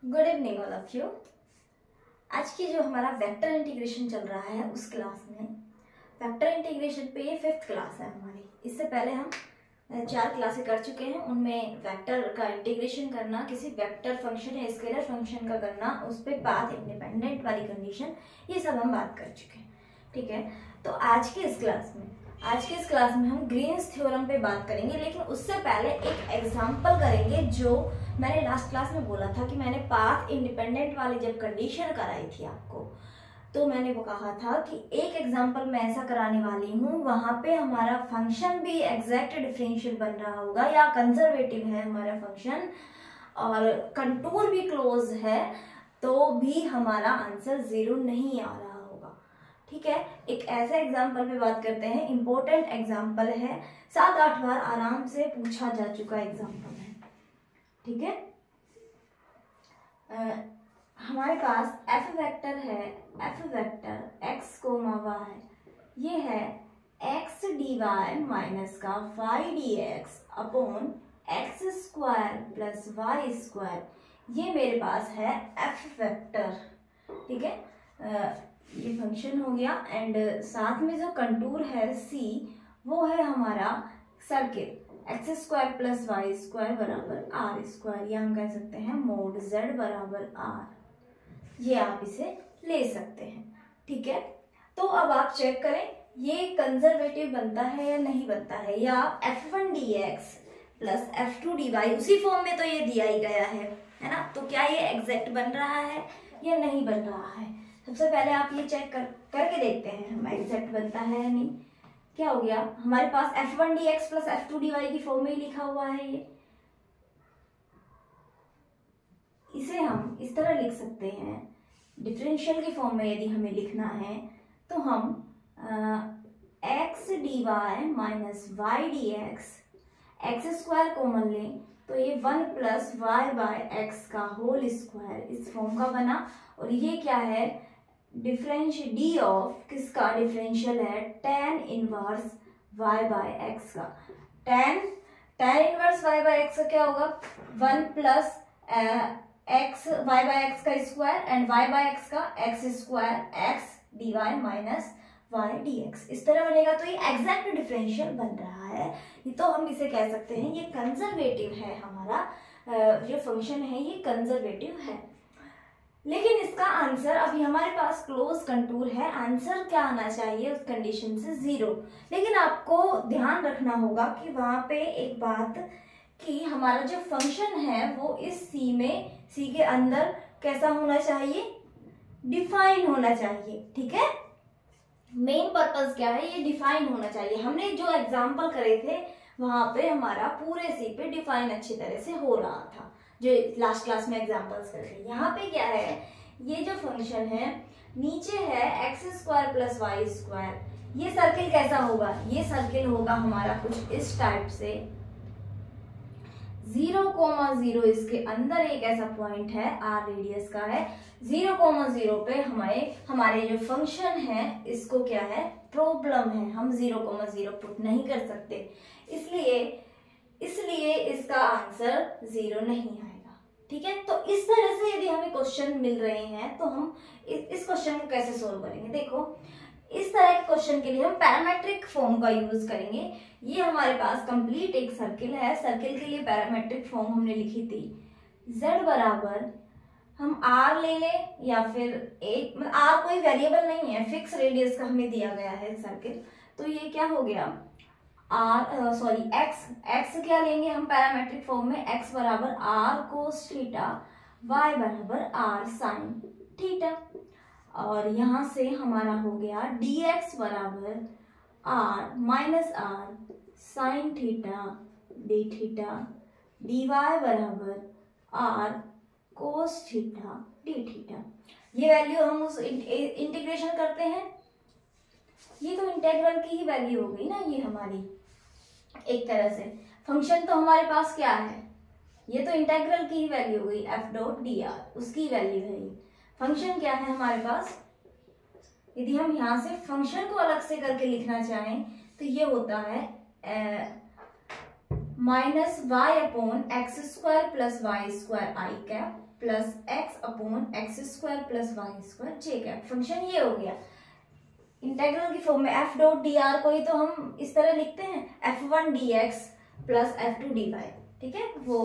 Good evening all of you. आज की जो हमारा वेक्टर इंटीग्रेशन चल रहा है उस क्लास में वेक्टर इंटीग्रेशन पे ये 5th क्लास है हमारी। इससे पहले हम 4 क्लासें कर चुके हैं। उनमें वेक्टर का इंटीग्रेशन करना, किसी वेक्टर फंक्शन या स्केलर फंक्शन का करना, उस पर पाथ इंडिपेंडेंट वाली कंडीशन, ये सब हम बात कर चुके हैं। ठीक है, तो आज की इस क्लास में हम ग्रीन्स थ्योरम पे बात करेंगे। लेकिन उससे पहले एक एग्जांपल करेंगे जो मैंने लास्ट क्लास में बोला था कि मैंने पाथ इंडिपेंडेंट वाली जब कंडीशन कराई थी आपको, तो मैंने वो कहा था कि एक एग्जांपल मैं ऐसा कराने वाली हूँ वहां पे हमारा फंक्शन भी एग्जैक्ट डिफरेंशियल बन रहा होगा या कंजर्वेटिव है हमारा फंक्शन और कंटूर भी क्लोज है, तो भी हमारा आंसर 0 नहीं आ रहा होगा। ठीक है, एक ऐसे एग्जाम्पल पे बात करते हैं। इंपॉर्टेंट एग्जाम्पल है, 7-8 बार आराम से पूछा जा चुका एग्जाम्पल है। ठीक है, हमारे पास एफ वेक्टर है, F vector X comma Y, ये है एक्स डी वाई माइनस का Y D X upon X square plus Y square. ये मेरे पास है एफ वेक्टर। ठीक है, ये फंक्शन हो गया एंड साथ में जो कंटूर है सी, वो है हमारा circle X square plus Y square बराबर आर स्क्वायर, या हम कह सकते हैं मोड जेड बराबर आर, ये आप इसे ले सकते हैं। ठीक है, तो अब आप चेक करें ये कंजर्वेटिव बनता है या नहीं बनता है, या f1 dx plus f2 dy उसी फॉर्म में तो ये दिया ही गया है ना, तो क्या ये एग्जैक्ट बन रहा है या नहीं बन रहा है। सबसे पहले आप ये चेक करके देखते हैं हम एग्जैक्ट बनता है या नहीं। क्या हो गया, हमारे पास f1 dx plus f2 dy की फॉर्म में ही लिखा हुआ है ये। इसे हम इस तरह लिख सकते हैं, डिफरेंशियल की फॉर्म में यदि हमें लिखना है तो हम X D Y minus Y D X square common लें तो ये 1 प्लस वाई बाय एक्स का होल स्क्वायर इस फॉर्म का बना। और ये क्या है, डिफरेंशियल डी ऑफ किसका डिफरेंशियल है, tan inverse y by X का। tan inverse y by X का क्या होगा, 1 plus X Y by X का square and Y by X का X square X D Y minus Y D x, इस तरह बनेगा। तो ये एग्जैक्ट डिफरेंशियल बन रहा है, तो हम इसे कह सकते हैं ये कंजर्वेटिव है, हमारा जो फंक्शन है ये कंजर्वेटिव है। लेकिन इसका आंसर, अभी हमारे पास क्लोज कंटूर है, आंसर क्या आना चाहिए उस कंडीशन से 0। लेकिन आपको ध्यान रखना होगा कि वहां पे एक बात कि हमारा जो फंक्शन है वो इस सी के अंदर कैसा होना चाहिए, डिफाइन होना चाहिए। ठीक है, मेन पर्पस क्या है, ये डिफाइन होना चाहिए। हमने जो एग्जाम्पल करे थे वहां पे हमारा पूरे सी पे डिफाइन अच्छी तरह से हो रहा था, जो लास्ट क्लास में एग्जाम्पल्स करे थे। यहाँ पे क्या है, ये जो फंक्शन है नीचे है X square plus Y square, ये सर्किल कैसा होगा, ये सर्किल होगा हमारा कुछ इस टाइप से 0,0 इसके अंदर एक ऐसा पॉइंट है आर रेडियस का है, 0,0 पे हमारे जो फंक्शन है इसको क्या है, प्रॉब्लम है, हम 0,0 पुट नहीं कर सकते, इसलिए इसका आंसर 0 नहीं आएगा। ठीक है, तो इस तरह से यदि हमें क्वेश्चन मिल रहे हैं तो हम इस क्वेश्चन को कैसे सोल्व करेंगे। देखो, इस तरह के क्वेश्चन के लिए हम पैरामेट्रिक फॉर्म का यूज करेंगे। ये हमारे पास कंप्लीट एक सर्किल है, सर्किल के लिए पैरामेट्रिक फॉर्म हमने लिखी थी, z बराबर हम r ले लें या फिर एक, मतलब r कोई वेरिएबल नहीं है, फिक्स रेडियस का हमें दिया गया है सर्किल, तो ये क्या हो गया x क्या लेंगे हम पैरामेट्रिक फॉर्म में, x बराबर r कोस थीटा, y बराबर r साइन थीटा, और यहां से हमारा हो गया dx बराबर r minus r sine theta D theta, dy बराबर r cos theta D theta. ये वैल्यू हम उस इंटीग्रेशन करते हैं, ये तो इंटेग्रल की ही वैल्यू हो गई ना, ये हमारी एक तरह से फंक्शन तो हमारे पास क्या है, ये तो इंटेग्रल की ही वैल्यू हो गई, एफ डॉट डी आर उसकी वैल्यू है ये। फंक्शन क्या है हमारे पास, यदि हम यहाँ से फंक्शन को अलग से करके लिखना चाहें तो ये होता है minus Y upon X square plus Y square I cap plus X upon X square plus Y square J cap. Function ये हो गया। इंटेग्रल की फॉर्म में एफ डॉट डी आर को ही तो हम इस तरह लिखते हैं, f1 dx plus f2 dy। ठीक है, वो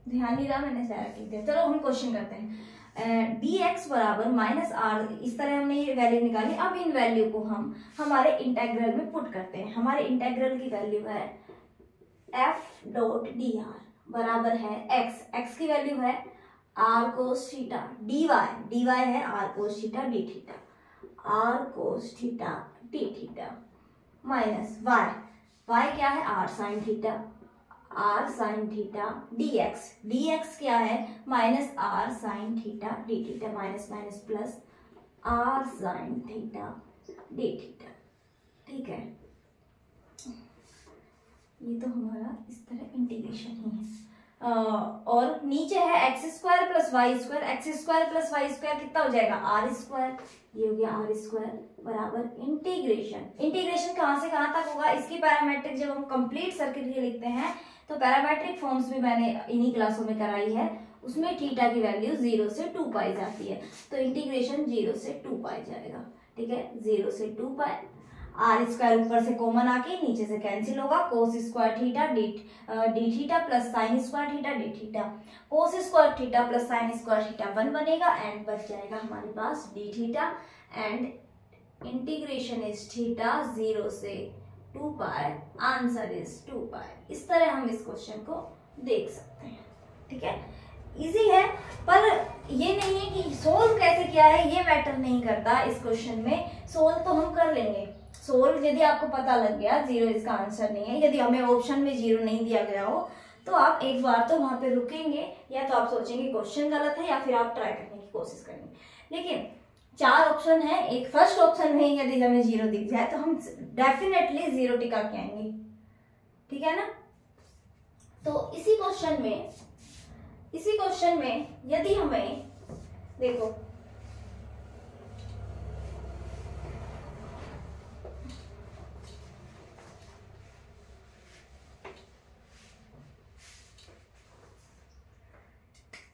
ध्यान नहीं रहा मैंने सारा लिख दिया। चलो हम क्वेश्चन करते हैं। dx बराबर माइनस आर, इस तरह हमने ये वैल्यू निकाली। अब इन वैल्यू को हम हमारे इंटेग्रल में पुट करते हैं। हमारे इंटेग्रल की वैल्यू है f डॉट डी आर बराबर है x की वैल्यू है r cos थीटा, dy है r cos theta d theta, r cos theta d theta minus y क्या है r sin थीटा, dx क्या है minus r sin theta d theta minus minus plus r sin theta d theta. ठीक है, ये तो हमारा इस तरह इंटीग्रेशन ही है। और नीचे है X square plus Y square. X square plus Y square कितना हो जाएगा आर स्क्वायर, ये हो गया आर स्क्वायर बराबर इंटीग्रेशन कहाँ से कहाँ तक होगा। इसकी पैरामेट्रिक जब हम कंप्लीट सर्किट के लिखते हैं तो पैरामेट्रिक फॉर्म्स भी मैंने इन्हीं क्लासों में कराई है, उसमें थीटा की वैल्यू 0 से 2 पाई जाती है, तो इंटीग्रेशन 0 से 2 पाई जाएगा। ठीक है, 0 से 2 पाई, आर स्क्वायर ऊपर से कॉमन आके नीचे से कैंसिल होगा, cos square theta D theta plus sine square theta D theta, cos square theta plus sine square theta 1 बनेगा एंड बच जाएगा हमारे पास D theta and integration is theta 0 से 2 पाई, आंसर इज 2 पाई। इस तरह हम इस क्वेश्चन को देख सकते हैं। ठीक है, इजी है, पर ये नहीं है कि सोल्व कैसे किया है ये मैटर नहीं करता। इस क्वेश्चन में सोल्व तो हम कर लेंगे। सोल्व यदि आपको पता लग गया 0 इसका आंसर नहीं है, यदि हमें ऑप्शन में 0 नहीं दिया गया हो तो आप एक बार तो वहां पे रुकेंगे, या तो आप सोचेंगे क्वेश्चन गलत है या फिर आप ट्राई करने की कोशिश करेंगे। लेकिन 4 ऑप्शन है, एक फर्स्ट ऑप्शन में यदि हमें 0 दिख जाए तो हम डेफिनेटली 0 टिका के आएंगे। ठीक है ना। तो इसी क्वेश्चन में यदि हमें देखो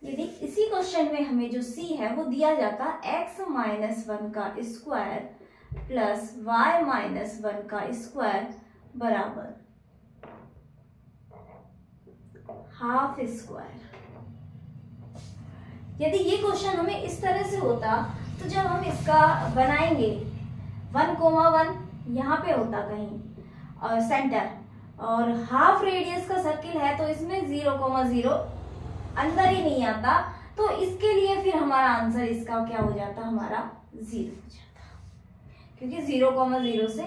यदि इसी क्वेश्चन में हमें जो c है वो दिया जाता x माइनस 1 का स्क्वायर प्लस y माइनस 1 का स्क्वायर बराबर हाफ स्क्वायर। यदि ये क्वेश्चन हमें इस तरह से होता तो जब हम इसका बनाएंगे 1,1 यहाँ पे होता कहीं और सेंटर, और हाफ रेडियस का सर्किल है तो इसमें 0,0 अंदर ही नहीं आता, तो इसके लिए फिर हमारा आंसर इसका क्या हो जाता, हमारा 0 हो जाता, क्योंकि 0,0 से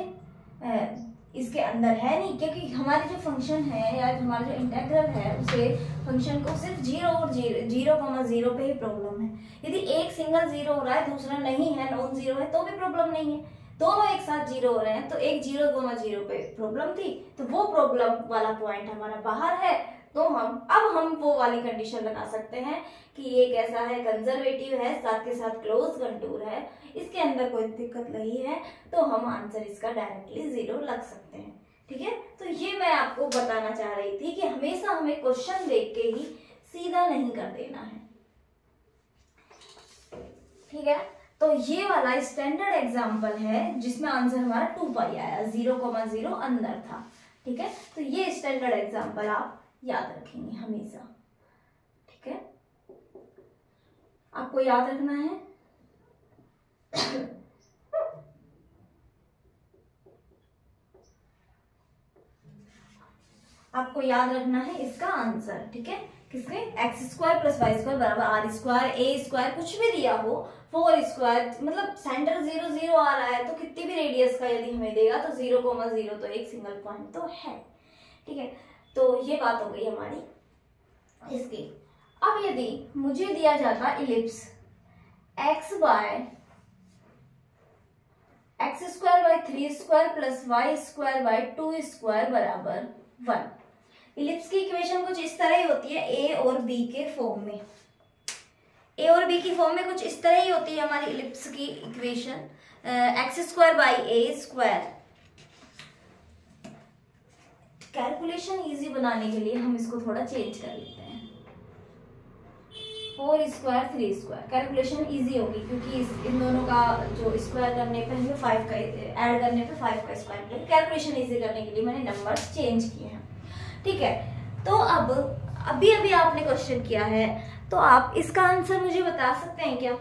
इसके अंदर है नहीं, क्योंकि हमारे जो फंक्शन है या हमारा जो इंटेग्रल है उसे फंक्शन को सिर्फ 0 और 0,0 पे ही प्रॉब्लम है। यदि एक सिंगल 0 हो रहा है दूसरा नहीं है, नॉन 0 है, तो भी प्रॉब्लम नहीं है। दोनों एक साथ 0 हो रहे हैं तो एक 0,0 पे प्रॉब्लम थी, तो वो प्रॉब्लम वाला पॉइंट हमारा बाहर है, तो हम वो वाली कंडीशन लगा सकते हैं कि ये कैसा है, कंजर्वेटिव है, साथ के साथ क्लोज कंटूर है, इसके अंदर कोई दिक्कत नहीं है, तो हम आंसर इसका डायरेक्टली 0 लग सकते हैं। ठीक है, तो ये मैं आपको बताना चाह रही थी कि हमेशा हमें क्वेश्चन देख के ही सीधा नहीं कर देना है। ठीक है, तो ये वाला स्टैंडर्ड एग्जाम्पल है जिसमें आंसर हमारा 2 पाई आया, 0,0 अंदर था। ठीक है, तो ये स्टैंडर्ड एग्जाम्पल आप याद रखेंगे हमेशा। ठीक है, आपको याद रखना है आपको याद रखना है इसका आंसर। ठीक है, किसके, X square plus Y square बराबर आर स्क्वायर, ए स्क्वायर कुछ भी दिया हो, 4 स्क्वायर, मतलब सेंटर 0, 0 आ रहा है तो कितनी भी रेडियस का यदि हमें देगा तो 0,0 तो एक सिंगल पॉइंट तो है। ठीक है, तो ये बात हो गई हमारी इसकी। अब यदि मुझे दिया जाता ellipse x square by 3 square plus Y square by 2 square बराबर 1। इलिप्स की इक्वेशन कुछ इस तरह ही होती है, a और b के फॉर्म में। a और b की फॉर्म में कुछ इस तरह ही होती है हमारी इलिप्स की equation, x square by A square. Calculation easy बनाने के लिए हम इसको थोड़ा चेंज कर लेते हैं। 4 स्क्वायर 3 स्क्वायर। कैलकुलेशन इजी होगी क्योंकि इन दोनों का जो स्क्वायर करने पे हमें 5 का ऐड करने पे 5 का स्क्वायर मिलेगा। कैलकुलेशन इजी करने के लिए मैंने नंबर्स चेंज किए हैं, ठीक है। तो अब अभी आपने क्वेश्चन किया है तो आप इसका आंसर मुझे बता सकते हैं क्या?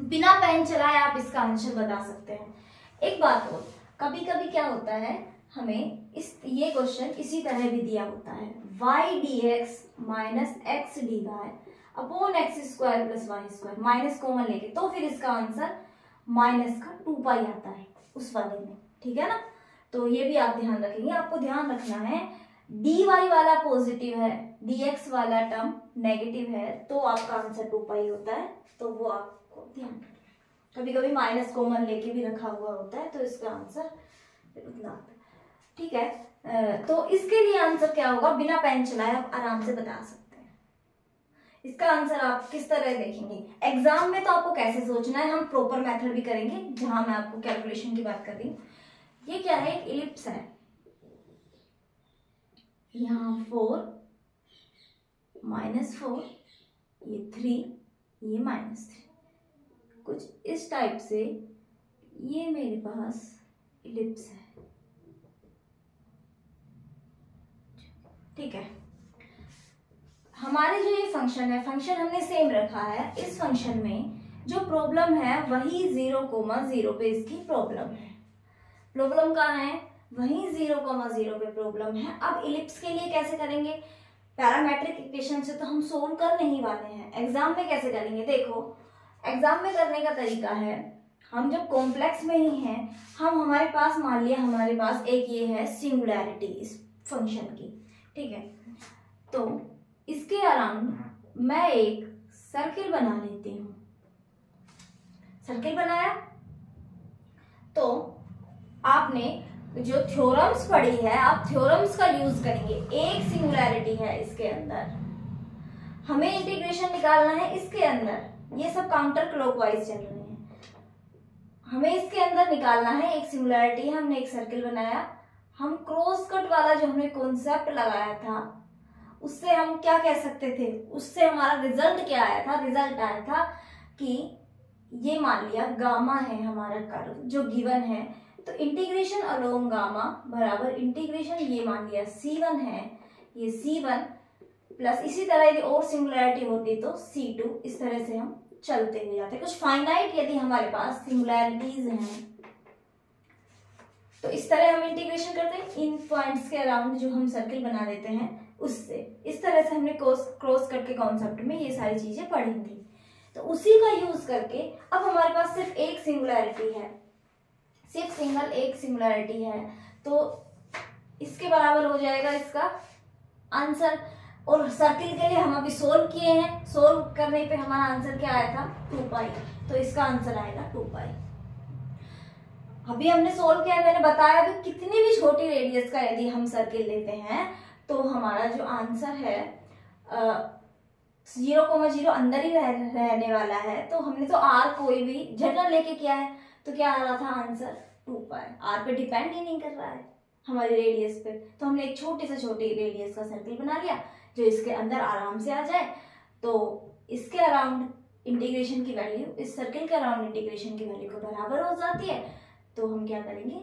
बिना पेन चलाए आप इसका आंसर बता सकते हैं। एक बात और, कभी कभी क्या होता है, हमें ये क्वेश्चन इसी तरह भी दिया होता है, y dx minus X D Y upon X square plus Y square, minus common लेके, तो फिर इसका आंसर माइनस का 2 पाई आता है उस वाले में, ठीक है ना। तो ये भी आप ध्यान रखेंगे। आपको ध्यान रखना है dy वाला पॉजिटिव है, dx वाला टर्म नेगेटिव है, तो आपका आंसर 2 पाई होता है। तो वो आपको ध्यान रखना। कभी कभी माइनस कॉमन लेके भी रखा हुआ होता है तो इसका आंसर उतना आता है, ठीक है। तो इसके लिए आंसर क्या होगा, बिना पेन चलाए आप आराम से बता सकते हैं। इसका आंसर आप किस तरह देखेंगे एग्जाम में, तो आपको कैसे सोचना है हम प्रॉपर मेथड भी करेंगे जहां मैं आपको कैलकुलेशन की बात कर रही हूँ। ये क्या है, एक इलिप्स है, यहाँ 4 -4, ये 3, ये -3, कुछ इस टाइप से ये मेरे पास इलिप्स है, ठीक है। हमारे जो ये फंक्शन है, फंक्शन हमने सेम रखा है। इस फंक्शन में जो प्रॉब्लम है वही 0,0 पे इसकी प्रॉब्लम है। प्रॉब्लम कहाँ है, वही 0,0 पे प्रॉब्लम है। अब इलिप्स के लिए कैसे करेंगे, पैरामेट्रिक इक्वेशन से तो हम सोल्व कर नहीं वाले हैं, एग्जाम में कैसे करेंगे। देखो एग्जाम में करने का तरीका है, हम जब कॉम्प्लेक्स में ही हैं, हम हमारे पास मान लिया हमारे पास एक ये है सिंगुलैरिटी इस फंक्शन की, ठीक है। तो इसके अराउंड मैं एक सर्किल बना लेती हूं। सर्किल बनाया तो आपने जो थ्योरम्स पढ़ी है, आप थ्योरम्स का यूज करेंगे। एक सिंगुलैरिटी है इसके अंदर, हमें इंटीग्रेशन निकालना है इसके अंदर। ये सब काउंटर क्लॉकवाइज चल रहे हैं, हमें इसके अंदर निकालना है। एक सिंगुलैरिटी है, हमने एक सर्किल बनाया, हम क्रॉस कट वाला जो हमने कॉन्सेप्ट लगाया था उससे हम क्या कह सकते थे, उससे हमारा रिजल्ट क्या आया था, रिजल्ट आया था कि ये मान लिया गामा है हमारा कर्व जो गिवन है, तो इंटीग्रेशन अलोंग गामा बराबर इंटीग्रेशन ये मान लिया C1 है, ये C1 प्लस इसी तरह यदि और सिंगुलैरिटी होती तो C2, इस तरह से हम चलते हुए जाते। कुछ फाइनाइट यदि हमारे पास सिंगुलैरिटीज हैं तो इस तरह हम इंटीग्रेशन करते हैं। इन पॉइंट्स के अराउंड जो हम सर्किल बना देते हैं उससे, इस तरह से हमने क्रॉस कट के कॉन्सेप्ट में ये सारी चीजें पढ़ी थी। तो उसी का यूज करके अब हमारे पास सिर्फ एक सिंगुलैरिटी है, सिर्फ सिंगल एक सिंगुलैरिटी है, तो इसके बराबर हो जाएगा इसका आंसर। और सर्किल के लिए हम अभी सोल्व किए हैं, सोल्व करने पे हमारा आंसर क्या आया था, 2 पाई, तो इसका आंसर आएगा 2 पाई। अभी हमने सोल्व किया, मैंने बताया भी कितनी भी छोटी रेडियस का यदि हम सर्किल लेते हैं तो हमारा जो आंसर है 0,0 अंदर ही रहने वाला है। तो हमने तो आर कोई भी जनरल लेके किया है, तो क्या आ रहा था आंसर 2 पाई। आर पे डिपेंड ही नहीं कर रहा है हमारी रेडियस पे, तो हमने एक छोटी से छोटी रेडियस का सर्किल बना लिया जो इसके अंदर आराम से आ जाए। तो इसके अराउंड इंटीग्रेशन की वैल्यू इस सर्किल के अराउंड इंटीग्रेशन की वैल्यू को बराबर हो जाती है। तो हम क्या करेंगे,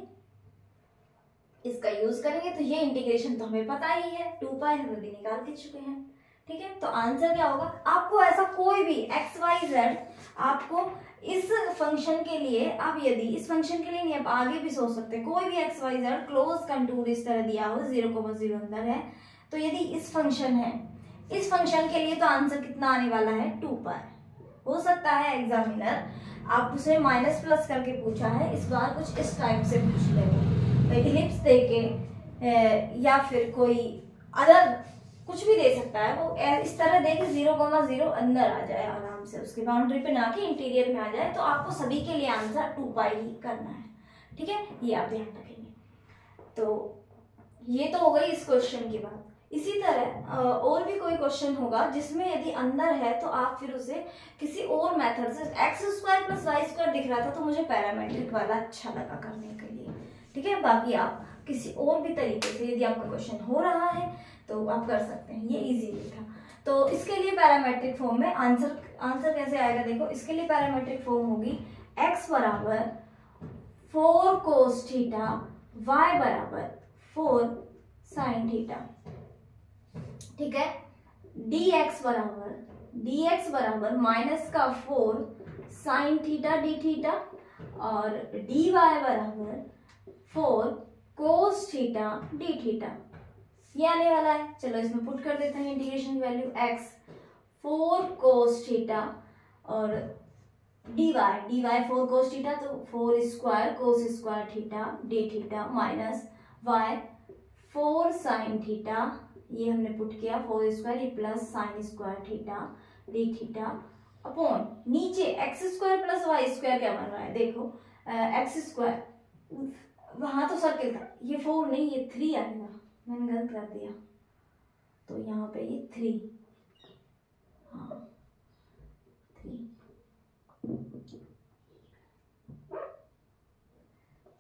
इसका यूज करेंगे। तो ये इंटीग्रेशन तो हमें पता ही है, 2 पाई हम अभी निकाल के चुके हैं, ठीक है। तो आंसर क्या होगा, आपको ऐसा कोई भी XYZ आपको इस फंक्शन के लिए, आप यदि इस फंक्शन के लिए नहीं, आप आगे भी सोच सकते हैं, कोई भी XYZ क्लोज कंटूर इस तरह दिया हो 0,0 अंदर है, तो यदि इस फंक्शन है, इस फंक्शन के लिए तो आंसर कितना आने वाला है 2 पाई। हो सकता है एग्जामिनर आप उसे माइनस प्लस करके पूछा है, इस बार कुछ इस टाइप से पूछ ले, इलिप्स देके या फिर कोई अदर कुछ भी दे सकता है, वो इस तरह दे कि 0,0 अंदर आ जाए आराम से, उसकी बाउंड्री पे ना कि इंटीरियर में आ जाए। तो आपको सभी के लिए आंसर 2 पाई ही करना है, ठीक है, ये आप ध्यान रखेंगे। तो ये तो हो गई इस क्वेश्चन की बात। इसी तरह और भी कोई क्वेश्चन होगा जिसमें यदि अंदर है तो आप फिर उसे किसी और मेथड से, x² + y² दिख रहा था तो मुझे पैरामेट्रिक वाला अच्छा लगा करने के लिए, ठीक है। बाकी आप किसी और भी तरीके से यदि आपका क्वेश्चन हो रहा है तो आप कर सकते हैं, ये इजीली था। तो इसके लिए पैरामेट्रिक फॉर्म में आंसर कैसे आएगा देखो, इसके लिए पैरामेट्रिक फॉर्म होगी x बराबर 4 cos थीटा, y बराबर 4 sin थीटा। ठीक है, dx बराबर माइनस का 4 sin थीटा डी थीटा और dy बराबर 4 cos थीटा डी थीटा, ये आने वाला है। चलो इसमें पुट कर देते हैं इंटीग्रेशन की वैल्यू, x 4 cos थीटा और dy 4 cos थीटा तो 4 square cos square theta D theta minus y 4 sin theta, ये हमने पुट किया 4 स्क्वायर ये plus sin square theta D theta upon नीचे x square plus y square क्या बन रहा है देखो, x स्क्वायर वहां तो सर्किल था, ये 4 नहीं ये 3 आएगा, मैंने गलत कर दिया, तो यहाँ पे ये 3, हाँ 3,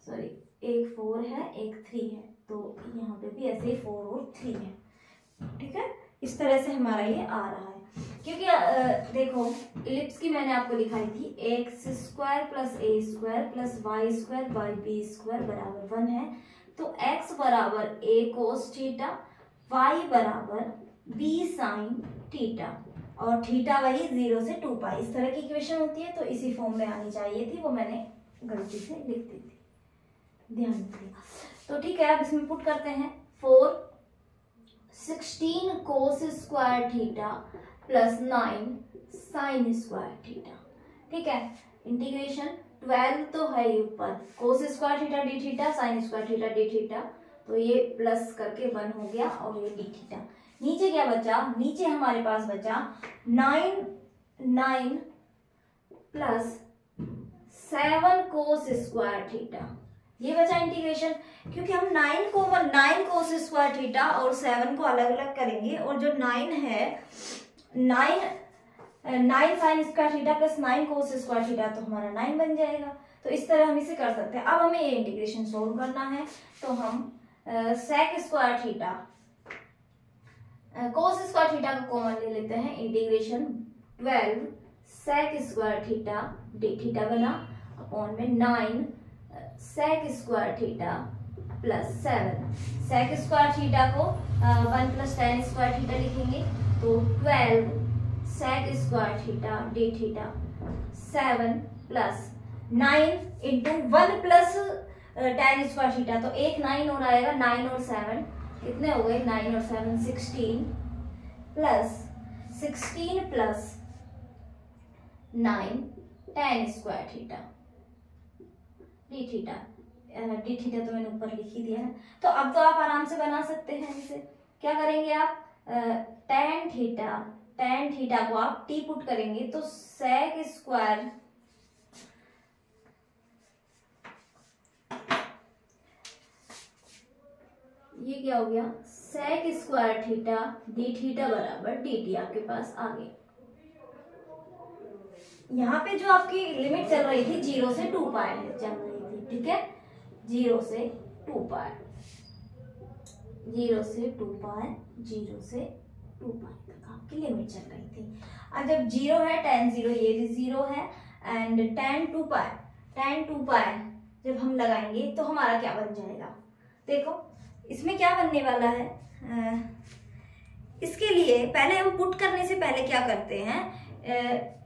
सॉरी एक 4 है एक 3 है, तो यहाँ पे भी ऐसे ही 4 और 3 है। ठीक है, इस तरह से हमारा ये आ रहा है, क्योंकि देखो इलिप्स की मैंने आपको लिखाई थी X square plus A square plus Y square by B square बराबर 1 है, तो x बराबर a कोस थीटा, y बराबर b साइन थीटा और थीटा वही 0 से 2 पाई, इस तरह की इक्वेशन होती है, तो इसी फॉर्म में आनी चाहिए थी, वो मैंने गलती से लिख दी थी, ध्यान रखिएगा। तो ठीक है, अब इसमें पुट करते हैं 4 16 कोस square theta plus 9 sign square theta. ठीक है, इंटीग्रेशन 12 तो है ही ऊपर, कोस square theta D theta sine square theta D theta, तो ये प्लस करके 1 हो गया और ये डी थीटा। नीचे क्या बचा, नीचे हमारे पास बचा 9 प्लस 7 कोस स्क्वायर थीटा, ये बचा इंटीग्रेशन, क्योंकि हम 9 कोस स्क्वायर थीटा और 7 को अलग अलग करेंगे, और जो 9 है 9 साइन स्क्वायर थीटा प्लस 9 कोस स्क्वायर थीटा, तो हमारा 9 बन जाएगा। तो इस तरह हम इसे कर सकते हैं। अब हमें ये इंटीग्रेशन सोल्व करना है, तो हम sec square theta cos square theta को कॉमन ले लेते हैं, integration 12 sec square theta D theta बना अपॉन में 9 sec square theta plus 7 sec square theta को 1 प्लस tan स्क्वायर थीटा लिखेंगे, तो 12 sec square theta D theta 7 plus 9 into 1 plus tan square theta, तो एक 9 और आएगा, 9 और 7 कितने हो गए, 9 और 7 16 plus 9 tan square theta D theta तो मैंने ऊपर लिख ही दिया है। तो अब तो आप आराम से बना सकते हैं इसे, क्या करेंगे आप, tan थीटा को आप t पुट करेंगे, तो सेक स्क्वायर ये क्या हो गया, sec square theta D theta बराबर डी टी आपके पास आ गए। यहाँ पे जो आपकी लिमिट चल रही थी 0 से 2 पाई चल रही थी, ठीक है, 0 से 2 पाई तक आपकी लिमिट चल रही थी। अब जब 0 है tan 0 ये भी 0 है, एंड tan 2 पाई जब हम लगाएंगे तो हमारा क्या बन जाएगा, देखो इसमें क्या बनने वाला है। इसके लिए पहले हम पुट करने से पहले क्या करते हैं,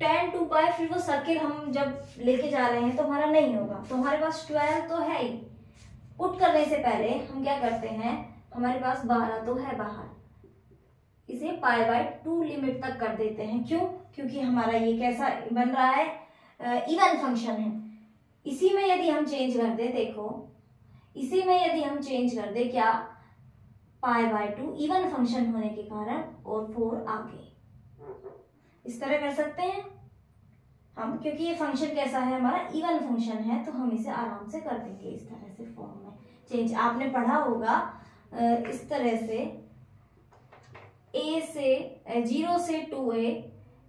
tan 2 पाई, फिर वो सर्किल हम जब लेके जा रहे हैं तो हमारा नहीं होगा, तो हमारे पास 12 तो है ही। पुट करने से पहले हम क्या करते हैं, हमारे पास 12 तो है बाहर, इसे π/2 लिमिट तक कर देते हैं। क्यों, क्योंकि हमारा ये कैसा बन रहा है, इवन फंक्शन है। इसी में यदि हम चेंज कर दे, देखो इसी में यदि हम चेंज कर दे क्या, π/2 इवन फंक्शन होने के कारण और 4 आगे, इस तरह कर सकते हैं हम, क्योंकि ये फंक्शन कैसा है हमारा, इवन फंक्शन है, तो हम इसे आराम से कर देंगे इस तरह से फॉर्म में चेंज। आपने पढ़ा होगा इस तरह से a से 0 से 2a,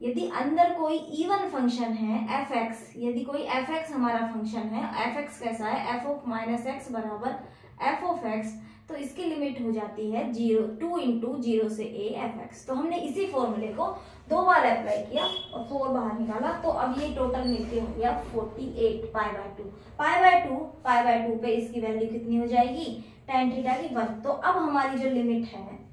यदि अंदर कोई इवन फंक्शन है fx, यदि कोई fx हमारा फंक्शन है, fx कैसा है, f of -x बराबर f of x, तो इसकी लिमिट हो जाती है 2 इंटू 0 से a fx। तो हमने इसी फॉर्मूले को 2 बार अप्लाई किया और 4 बाहर निकाला, तो अब ये टोटल मिलके हो गया 48 π/2। π/2 पे इसकी वैल्यू कितनी हो जाएगी, tan थीटा की 1। तो अब हमारी जो लिमिट है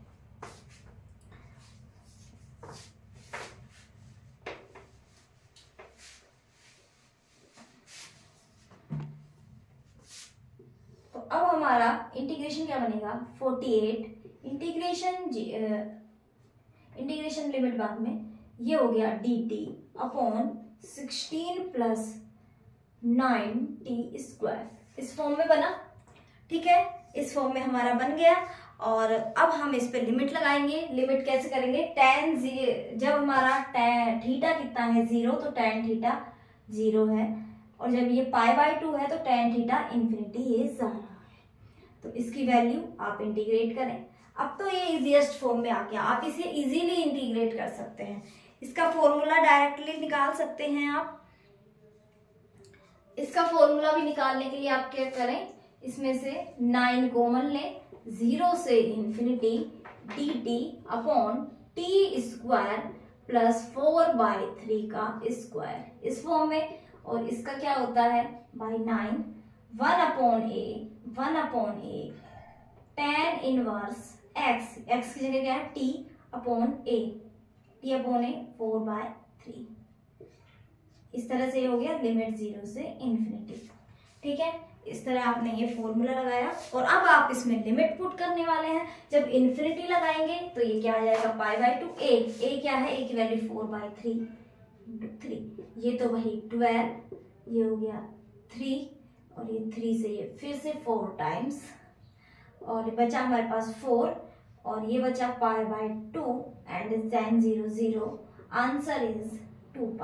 अब हमारा इंटीग्रेशन क्या बनेगा, 48 इंटीग्रेशन लिमिट बाद में ये हो गया dt अपॉन 16 प्लस 9t²। इस फॉर्म में बना, ठीक है, इस फॉर्म में हमारा बन गया। और अब हम इस पे लिमिट लगाएंगे। लिमिट कैसे करेंगे, tan जब हमारा थीटा कितना है 0, तो tan थीटा 0 है, और जब ये π/2 है तो tan थीटा इंफिनिटी ये जा रहा है। तो इसकी वैल्यू आप इंटीग्रेट करें। अब तो ये इजीएस्ट फॉर्म में आ गया, आप इसे इजीली इंटीग्रेट कर सकते हैं। इसका फॉर्मूला डायरेक्टली निकाल सकते हैं आप। इसका फॉर्मूला भी निकालने के लिए आप क्या करें, इसमें से 9 कॉमन लें, 0 से infinity dt upon t² plus 4/3 का स्क्वायर इस फॉर्म में। और इसका क्या होता है, by 9 1 upon a tan inverse x की जगह क्या है t अपॉन a 4/3। इस तरह से हो गया लिमिट 0 से इंफिनिटी। ठीक है, इस तरह आपने ये फॉर्मूला लगाया और अब आप इसमें लिमिट पुट करने वाले हैं। जब इंफिनिटी लगाएंगे तो ये क्या आ जाएगा π/2 a क्या है, a की वैल्यू 4/3 3, ये तो वही 12, ये हो गया 3 और ये 3 से ये फिर से 4 टाइम्स, और ये बचा हमारे पास 4 और ये बचा π/2 एंड देन 0 0। Answer is 2π।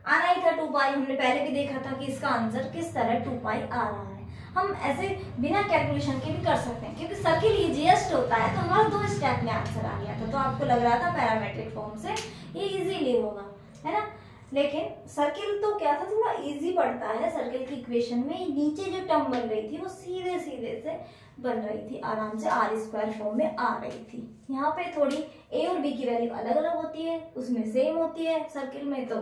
आना ही था 2π, हमने पहले भी देखा था कि इसका आंसर किस तरह 2π आ रहा है। हम ऐसे बिना कैलकुलेशन के भी कर सकते हैं, क्योंकि सर्किल इजीएस्ट होता है, तो हमारा 2 स्टेप में आंसर आ गया था। तो आपको लग रहा था पैरामेट्रिक फॉर्म से ये इजीली होगा, है ना। लेकिन सर्किल तो क्या था, थोड़ा इजी पड़ता है। सर्किल की इक्वेशन में नीचे जो टर्म बन रही थी वो सीधे सीधे से बन रही थी, आराम से r² फॉर्म में आ रही थी। यहाँ पे थोड़ी a और b की वैल्यू अलग अलग होती है, उसमें सेम होती है सर्किल में, तो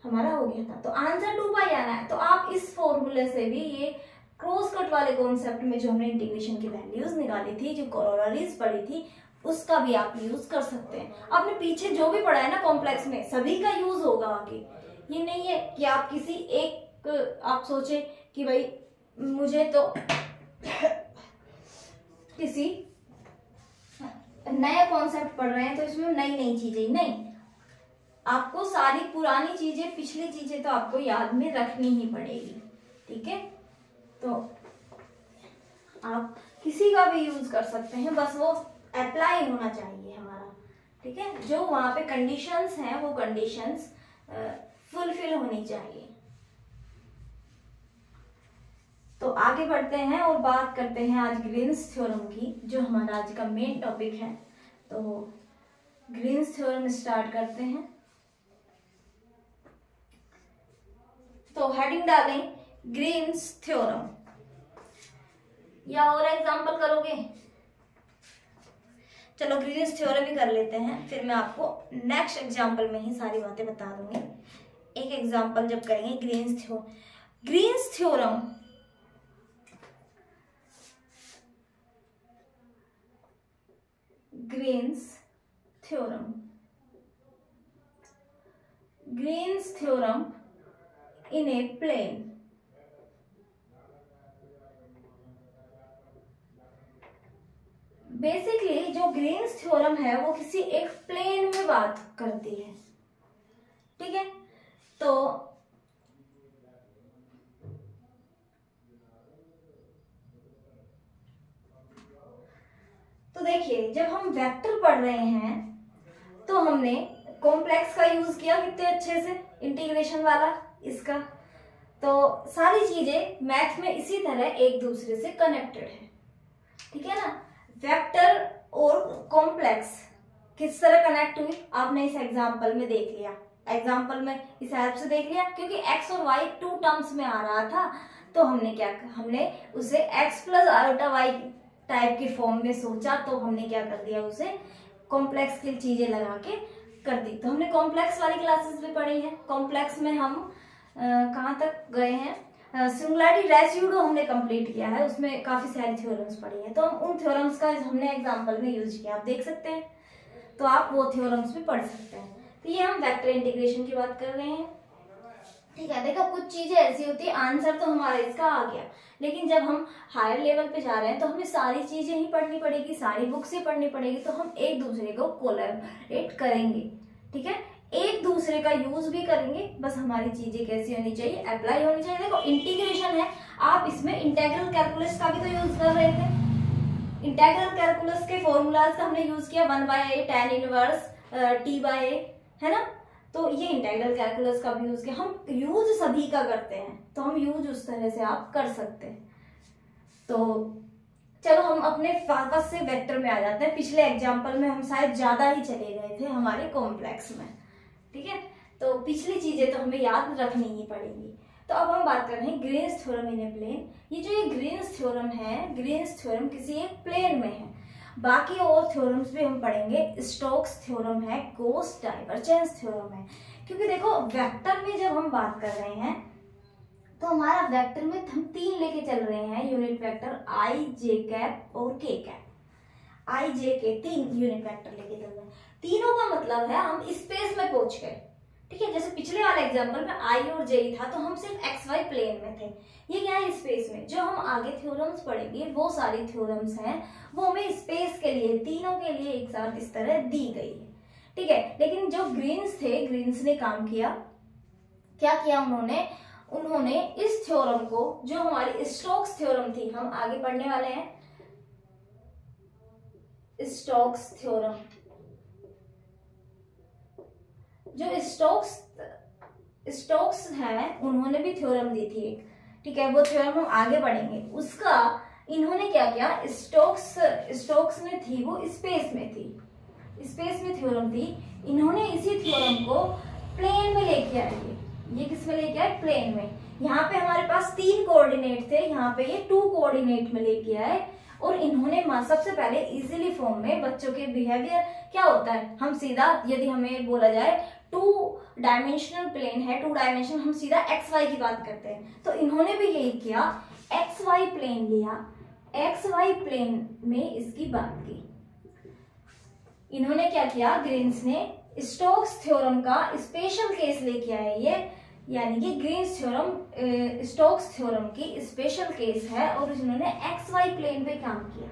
हमारा हो गया था। तो आंसर 2π आना है। तो आप इस फॉर्मूले से भी ये क्रॉस कट वाले कॉन्सेप्ट में जो हमने इंटीग्रेशन की वैल्यूज निकाली थी, जो कोरोलरीज पढ़ी थी, उसका भी आप यूज कर सकते हैं। आपने पीछे जो भी पढ़ा है ना कॉम्प्लेक्स में, सभी का यूज होगा आगे। ये नहीं है कि आप किसी एक आप सोचे कि भाई मुझे तो किसी नया कॉन्सेप्ट पढ़ रहे हैं तो इसमें नई नई चीजें नहीं, आपको सारी पुरानी चीजें, पिछली चीजें तो आपको याद में रखनी ही पड़ेगी। ठीक है, तो आप किसी का भी यूज कर सकते हैं, बस वो अप्लाई होना चाहिए हमारा। ठीक है, जो वहां पे कंडीशंस हैं वो कंडीशंस फुलफिल होनी चाहिए। तो आगे बढ़ते हैं और बात करते हैं आज ग्रीन्स थ्योरम की, जो हमारा आज का मेन टॉपिक है। तो ग्रीन्स थ्योरम स्टार्ट करते हैं। तो हेडिंग डालें ग्रीन्स थ्योरम, या और एग्जांपल करोगे? चलो ग्रीन्स थ्योरम ही कर लेते हैं, फिर मैं आपको नेक्स्ट एग्जांपल में ही सारी बातें बता दूंगी। एक एग्जांपल जब करेंगे Green's theorem Green's theorem in a plane। Basically जो ग्रीन्स थ्योरम है वो किसी एक प्लेन में बात करती है। ठीक है, तो देखिए जब हम वेक्टर पढ़ रहे हैं तो हमने कॉम्प्लेक्स का यूज किया कितने अच्छे से, इंटीग्रेशन वाला इसका। तो सारी चीजें मैथ में इसी तरह एक दूसरे से कनेक्टेड है। ठीक है ना, वेक्टर और कॉम्प्लेक्स किस तरह कनेक्ट हुई आपने इस एग्जांपल में देख लिया। एग्जांपल में इस हेल्प से देख लिया, क्योंकि x और y 2 टर्म्स में आ रहा था, तो हमने क्या, हमने उसे x plus iota y type के फॉर्म में सोचा तो हमने क्या कर दिया, उसे कॉम्प्लेक्स की चीजें लगा के कर दी। तो हमने कॉम्प्लेक्स वाली क्लासेस भी पढ़ी है। कॉम्प्लेक्स में हम कहाँ तक गए हैं, सिंगुलैरिटी रेसिड्यू हमने कंप्लीट किया है, उसमें काफी सारी थ्योरम्स पढ़ी है। तो हम उन थ्योरम्स का हमने एग्जांपल में यूज किया, आप देख सकते हैं। तो आप वो थ्योरम्स भी पढ़ सकते हैं। तो ये हम वेक्टर इंटीग्रेशन की बात कर रहे हैं, ठीक है। देखो कुछ चीजें ऐसी होती है, आंसर तो हमारा इसका आ गया, लेकिन जब हम हायर लेवल पे जा रहे हैं तो हमें सारी चीजें ही पढ़नी पड़ेगी, सारी बुक्स ही पढ़नी पड़ेगी। तो हम एक दूसरे को कोलैबोरेट करेंगे, ठीक है, एक दूसरे का यूज भी करेंगे। बस हमारी चीजें कैसी होनी चाहिए, अप्लाई होनी चाहिए। देखो इंटीग्रेशन है, आप इसमें इंटीग्रल कैलकुलस का भी तो यूज कर रहे थे। इंटीग्रल कैलकुलस के फॉर्मूलाज का हमने यूज किया, 1/a tan इनवर्स t/a, है ना। तो ये इंटीग्रल कैलकुलस का भी यूज किया। हम यूज सभी का करते हैं, तो हम यूज उस तरह से आप कर सकते हैं। तो चलो हम अपने वापस से वेक्टर में आ जाते हैं। पिछले एग्जाम्पल में हम शायद ज्यादा ही चले गए थे हमारे कॉम्प्लेक्स में, ठीक है। तो पिछली चीजें तो हमें याद रखनी ही पड़ेंगी। तो अब हम बात कर रहे हैं Green's theorem in a plane. ये जो ये ग्रीन्स थ्योरम है, ग्रीन्स थ्योरम किसी एक प्लेन में है। बाकी और थ्योरम्स भी हम पढ़ेंगे, स्टोक्स थ्योरम है, गॉस डाइवर्जेंस थ्योरम है। क्योंकि देखो वेक्टर में जब हम बात कर रहे हैं तो हमारा वेक्टर में हम 3 लेके चल रहे हैं यूनिट वेक्टर, आई, जे कैप और के कैप। आई, जे के 3 यूनिट वेक्टर लेके चल रहे हैं। तीनों का मतलब है हम स्पेस में पहुंच गए, ठीक है। जैसे पिछले वाले एग्जांपल में आई और जे था, तो हम सिर्फ एक्स वाई प्लेन में थे। ये क्या है, स्पेस में। जो हम आगे थ्योरम्स पढ़ेंगे वो सारी थ्योरम्स हैं, वो हमें स्पेस के लिए, तीनों के लिए एक साथ इस तरह दी गई है, ठीक है। लेकिन जो ग्रीन्स थे, ग्रीन्स ने काम किया, क्या किया उन्होंने इस थ्योरम को, जो हमारी स्टोक्स थ्योरम थी, हम आगे पढ़ने वाले हैं स्टोक्स थ्योरम। जो स्टोक्स है, उन्होंने भी थ्योरम दी थी एक, ठीक है। वो थ्योरम हम आगे पढ़ेंगे। उसका इन्होंने क्या किया, स्टोक्स में थी, वो स्पेस में थी, स्पेस में थ्योरम थी। इन्होंने इसी थ्योरम को प्लेन में लेके आए। ये किस में लेके आए, प्लेन में। यहाँ पे हमारे पास 3 कोऑर्डिनेट थे, यहाँ पे ये 2 कोऑर्डिनेट में लेके आए। और इन्होंने सबसे पहले इजीली फॉर्म में, बच्चों के बिहेवियर क्या होता है, हम सीधा, यदि हमें बोला जाए 2 डायमेंशनल प्लेन है, 2 डायमेंशन, हम सीधा एक्स वाई की बात करते हैं। तो इन्होंने भी यही किया, एक्स वाई प्लेन लिया, एक्स वाई प्लेन में इसकी बात की। इन्होंने क्या किया, ग्रीन्स ने स्टोक्स थ्योरम का स्पेशल केस लेके आए ये, यानी कि ग्रीन्स थ्योरम स्टोक्स थ्योरम की स्पेशल केस है, और इन्होंने एक्स वाई प्लेन पे काम किया।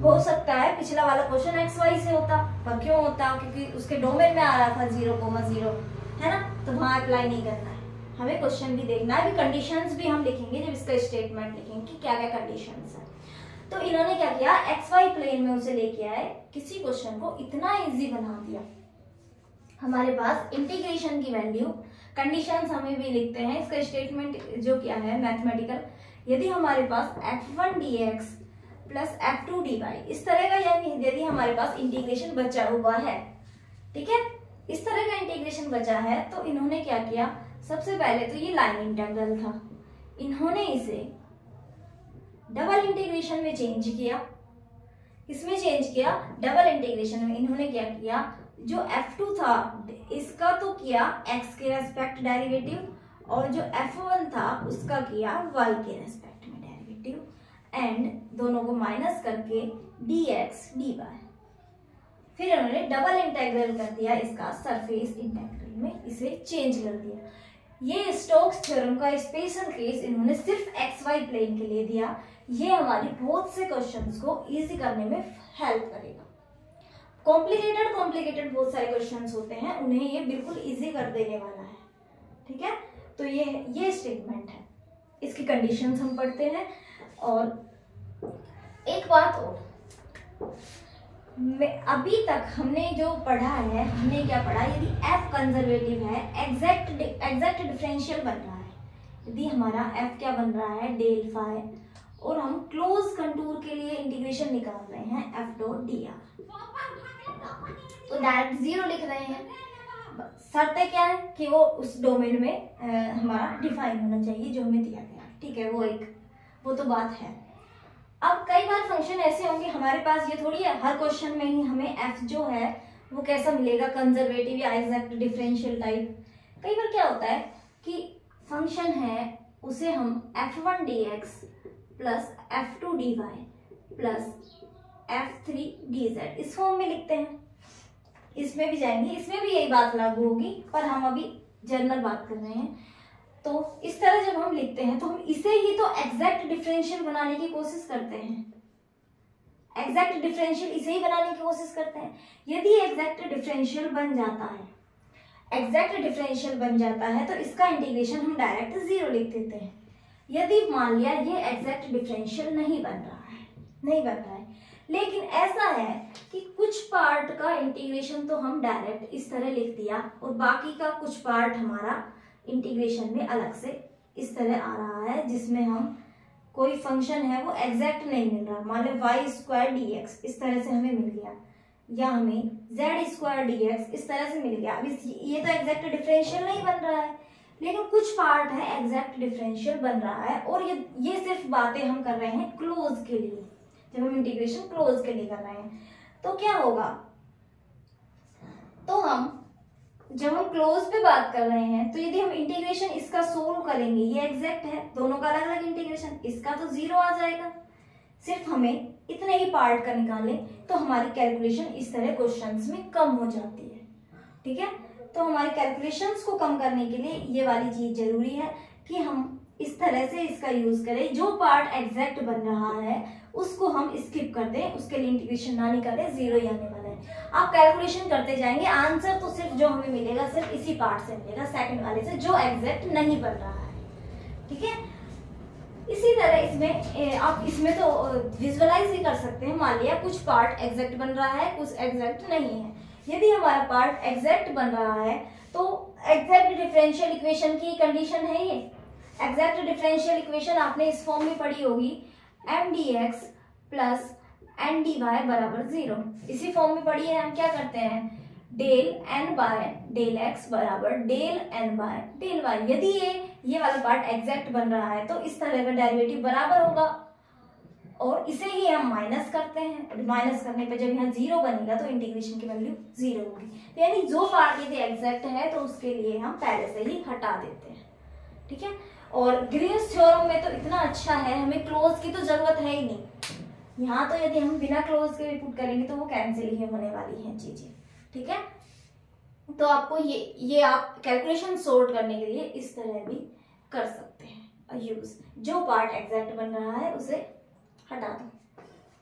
हो सकता है पिछला वाला क्वेश्चन एक्स वाई से होता, पर क्यों होता, क्योंकि उसके डोमेन में आ रहा था 0,0, है ना। तो वहां अप्लाई नहीं करना है, हमें क्वेश्चन भी देखना है। कंडीशंस भी हम लिखेंगे जब इसका स्टेटमेंट लिखेंगे कि क्या क्या कंडीशंस है। तो इन्होंने क्या किया, एक्स वाई प्लेन में उसे लेके आए, किसी क्वेश्चन को इतना इजी बना दिया। हमारे पास इंटीग्रेशन की वैल्यू, कंडीशंस हमें भी लिखते हैं, इसका स्टेटमेंट जो क्या है मैथमेटिकल, यदि हमारे पास f1 dx plus f2 dy इस तरह का, यानी यदि हमारे पास इंटीग्रेशन बचा हुआ है, ठीक है, इस तरह का इंटीग्रेशन बचा है, तो इन्होंने क्या किया, सबसे पहले तो ये लाइन इंटीग्रल था, इन्होंने इसे डबल इंटीग्रेशन में चेंज किया। किसमें चेंज किया, डबल इंटीग्रेशन में। इन्होंने क्या किया, जो f2 था इसका तो किया x के रेस्पेक्ट डेरिवेटिव, और जो f1 था उसका किया y के रेस्पेक्ट में डेरिवेटिव, एंड दोनों को माइनस करके dx dy। फिर उन्होंने डबल इंटीग्रल कर दिया इसका सरफेस इंटीग्रल में, इसे चेंज कर दिया। ये स्टोक्स थ्योरम का स्पेशल केस इन्होंने सिर्फ एक्स वाई प्लेन के लिए दिया। ये हमारी बहुत से क्वेश्चंस को इजी करने में हेल्प करेगा। कॉम्प्लिकेटेड बहुत सारे क्वेश्चंस होते हैं, उन्हें ये बिल्कुल इजी कर देने वाला है, ठीक है। तो ये स्टेटमेंट है, इसकी कंडीशंस हम पढ़ते हैं। और एक बात और, अभी तक हमने जो पढ़ा है, हमने क्या पढ़ा, यदि f कंजर्वेटिव है, एग्जैक्ट डिफरेंशियल बन रहा है, यदि हमारा f क्या बन रहा है, डेल फाई, और हम क्लोज कंटूर के लिए इंटीग्रेशन निकाल रहे हैं f डॉट dr, तो डायरेक्ट 0 लिख रहे हैं। शर्त क्या है कि वो उस डोमेन में हमारा डिफाइन होना चाहिए जो हमें दिया गया, ठीक है। वो तो बात है। अब कई बार फंक्शन ऐसे होंगे हमारे पास, ये थोड़ी है हर क्वेश्चन में ही हमें एफ जो है वो कैसा मिलेगा, कंजर्वेटिव या एग्जैक्ट डिफरेंशियल टाइप। कई बार क्या होता है कि फंक्शन है उसे हम f1 dx plus f2 dy plus f3 dz इस फॉर्म में लिखते हैं। इसमें भी जाएंगे, इसमें भी यही बात लागू होगी, पर हम अभी जनरल बात कर रहे हैं। तो इस तरह जब हम लिखते हैं तो हम इसे ही तो एग्जैक्ट डिफरेंशियल बनाने की कोशिश करते हैं, एग्जैक्ट डिफरेंशियल इसे ही बनाने की कोशिश करते हैं। यदि एग्जैक्ट डिफरेंशियल बन जाता है, एग्जैक्ट डिफरेंशियल बन जाता है तो इसका इंटीग्रेशन हम डायरेक्ट 0 लिख देते हैं। यदि मान लिया ये एग्जैक्ट डिफरेंशियल नहीं बन रहा है, लेकिन ऐसा है कि कुछ पार्ट का इंटीग्रेशन तो हम डायरेक्ट इस तरह लिख दिया और बाकी का कुछ पार्ट हमारा इंटीग्रेशन में अलग से इस तरह आ रहा है, जिसमें हम कोई फंक्शन है वो एग्जैक्ट नहीं मिल रहा। मान लो y² dx इस तरह से हमें मिल गया, या हमें z² dx इस तरह से मिल गया। अब ये तो एग्जैक्ट डिफरेंशियल नहीं बन रहा है, लेकिन कुछ पार्ट है एग्जैक्ट डिफरेंशियल बन रहा है। और ये सिर्फ बातें हम कर रहे हैं क्लोज के लिए, जब हम इंटीग्रेशन क्लोज के लिए कर रहे हैं तो क्या होगा, तो जब हम क्लोज पे बात कर रहे हैं तो यदि हम इंटीग्रेशन इसका सोल्व करेंगे, ये एग्जैक्ट है, दोनों का अलग अलग इंटीग्रेशन, इसका तो 0 आ जाएगा। सिर्फ हमें इतने ही पार्ट का निकालें तो हमारी कैलकुलेशन इस तरह क्वेश्चंस में कम हो जाती है। ठीक है, तो हमारी कैलकुलेशंस को कम करने के लिए ये वाली चीज जरूरी है कि हम इस तरह से इसका यूज करें, जो पार्ट एग्जैक्ट बन रहा है उसको हम स्किप कर दें, उसके लिए इंटीग्रेशन ना निकालें, 0 ही आने वाला है। आप कैलकुलेशन करते जाएंगे, आंसर तो सिर्फ जो हमें मिलेगा सिर्फ इसी पार्ट से मिलेगा, सेकंड वाले से, जो एग्जैक्ट नहीं बन रहा है। ठीक है, इसी तरह इसमें आप इसमें तो विजुअलाइज भी कर सकते हैं। मान लिया कुछ पार्ट एग्जैक्ट बन रहा है, कुछ एग्जैक्ट नहीं है। यदि हमारा पार्ट एग्जैक्ट बन रहा है तो एग्जैक्ट डिफरेंशियल इक्वेशन की कंडीशन है ये। एग्जैक्ट डिफरेंशियल इक्वेशन आपने इस फॉर्म में पढ़ी होगी, m dx plus n dy बराबर 0। इसी फॉर्म में पढ़ी है। हम क्या करते हैं, del n by del x बराबर del n by del y। यदि ये वाला पार्ट एग्जैक्ट बन रहा है तो इस तरह का डेरिवेटिव बराबर होगा, और इसे ही हम माइनस करते हैं। माइनस करने पे जब यहाँ 0 बनेगा तो इंटीग्रेशन की वैल्यू 0 होगी। तो यानी जो पार्ट यदि एग्जैक्ट है तो उसके लिए हम पहले से ही हटा देते हैं। ठीक है, और ग्रीन्स थ्योरम में तो इतना अच्छा है, हमें क्लोज की तो जरूरत है ही नहीं। यहाँ तो यदि हम बिना क्लोज के भी पुट करेंगे तो वो कैंसिल ही होने वाली है चीजें। ठीक है, तो आपको ये आप कैलकुलेशन सॉर्ट करने के लिए इस तरह भी कर सकते हैं यूज। जो पार्ट एग्जैक्ट बन रहा है उसे हटा दो,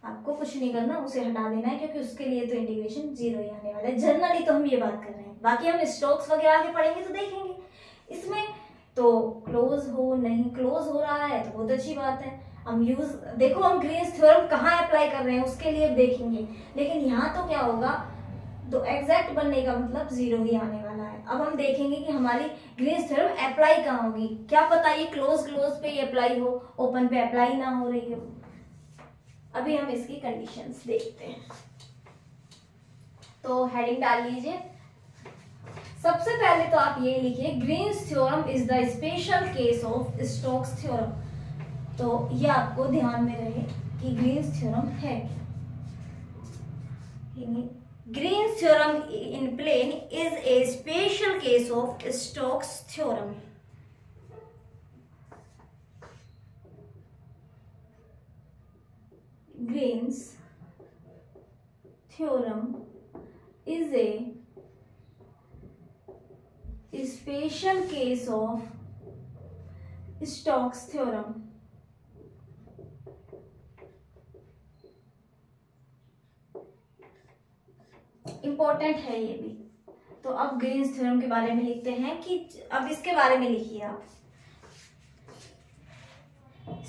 आपको कुछ नहीं करना, उसे हटा देना है, क्योंकि उसके लिए तो इंटीग्रेशन 0 ही आने वाला है। जनरली तो हम ये बात कर रहे हैं, बाकी हम स्ट्रोक्स वगैरह आगे पढ़ेंगे तो देखेंगे। इसमें तो क्लोज हो नहीं क्लोज हो रहा है तो बहुत अच्छी बात है। हम यूज देखो, हम ग्रीन्स थ्योरम कहाँ अप्लाई कर रहे हैं उसके लिए देखेंगे, लेकिन यहाँ तो क्या होगा, तो एग्जैक्ट बनने का मतलब 0 ही आने वाला है। अब हम देखेंगे कि हमारी ग्रीन्स थ्योरम अप्लाई कहाँ होगी। क्या पता ये क्लोज पे ही अप्लाई हो, ओपन पे अप्लाई ना हो रही हो। अभी हम इसकी कंडीशंस देखते हैं। तो हेडिंग डाल लीजिए। सबसे पहले तो आप ये लिखिए, Green's theorem is the special case of Stokes theorem. तो ये आपको ध्यान में रहे कि ग्रीन्स थ्योरम है क्या। Green's theorem in plane is a special case of Stokes theorem. Green's theorem is a special case of Stokes theorem. Important है ये भी। तो अब ग्रीन्स थ्योरम के बारे में लिखते हैं कि अब इसके बारे में लिखिए आप,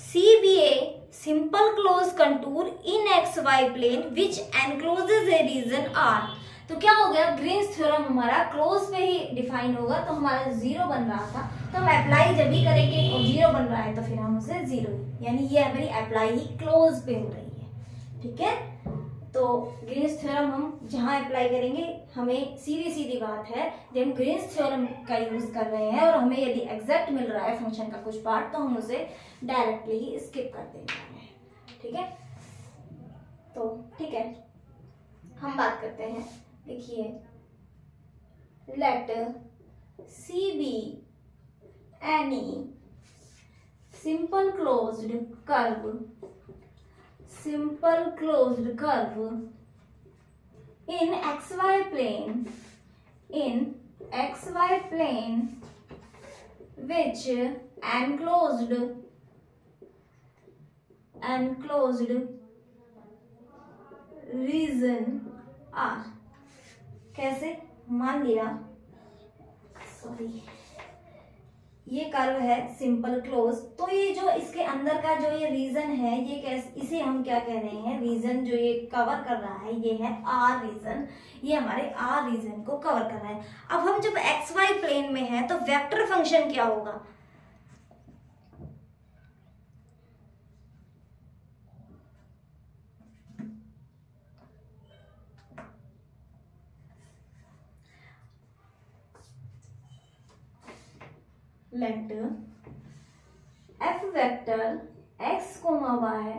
C be a simple closed contour in xy plane which encloses a region R। तो क्या हो गया, ग्रीन्स थ्योरम हमारा क्लोज पे ही डिफाइन होगा। तो हमारा 0 बन रहा था तो हम अप्लाई जब भी करेंगे और 0 बन रहा है तो फिर हम उसे 0 ही, यानी ये हमारी अप्लाई ही क्लोज पे हो रही है। ठीक है, तो ग्रीन्स थ्योरम हम जहां अप्लाई करेंगे, हमें सीधी बात है, जब हम ग्रीन्स थ्योरम का यूज कर रहे हैं और हमें यदि एग्जैक्ट मिल रहा है फंक्शन का कुछ पार्ट तो हम उसे डायरेक्टली ही स्किप कर देंगे। ठीक है, तो ठीक है, हम बात करते हैं। देखिए, let C be any simple closed curve in xy plane which enclosed region are। कैसे, मान लिया, सॉरी, ये कर्व है सिंपल क्लोज, तो ये जो इसके अंदर का जो ये रीजन है, ये कैसे, इसे हम क्या कह रहे हैं, रीजन जो ये कवर कर रहा है ये है आर रीजन, ये हमारे आर रीजन को कवर कर रहा है। अब हम जब एक्स वाई प्लेन में है तो वेक्टर फंक्शन क्या होगा, let F vector X comma Y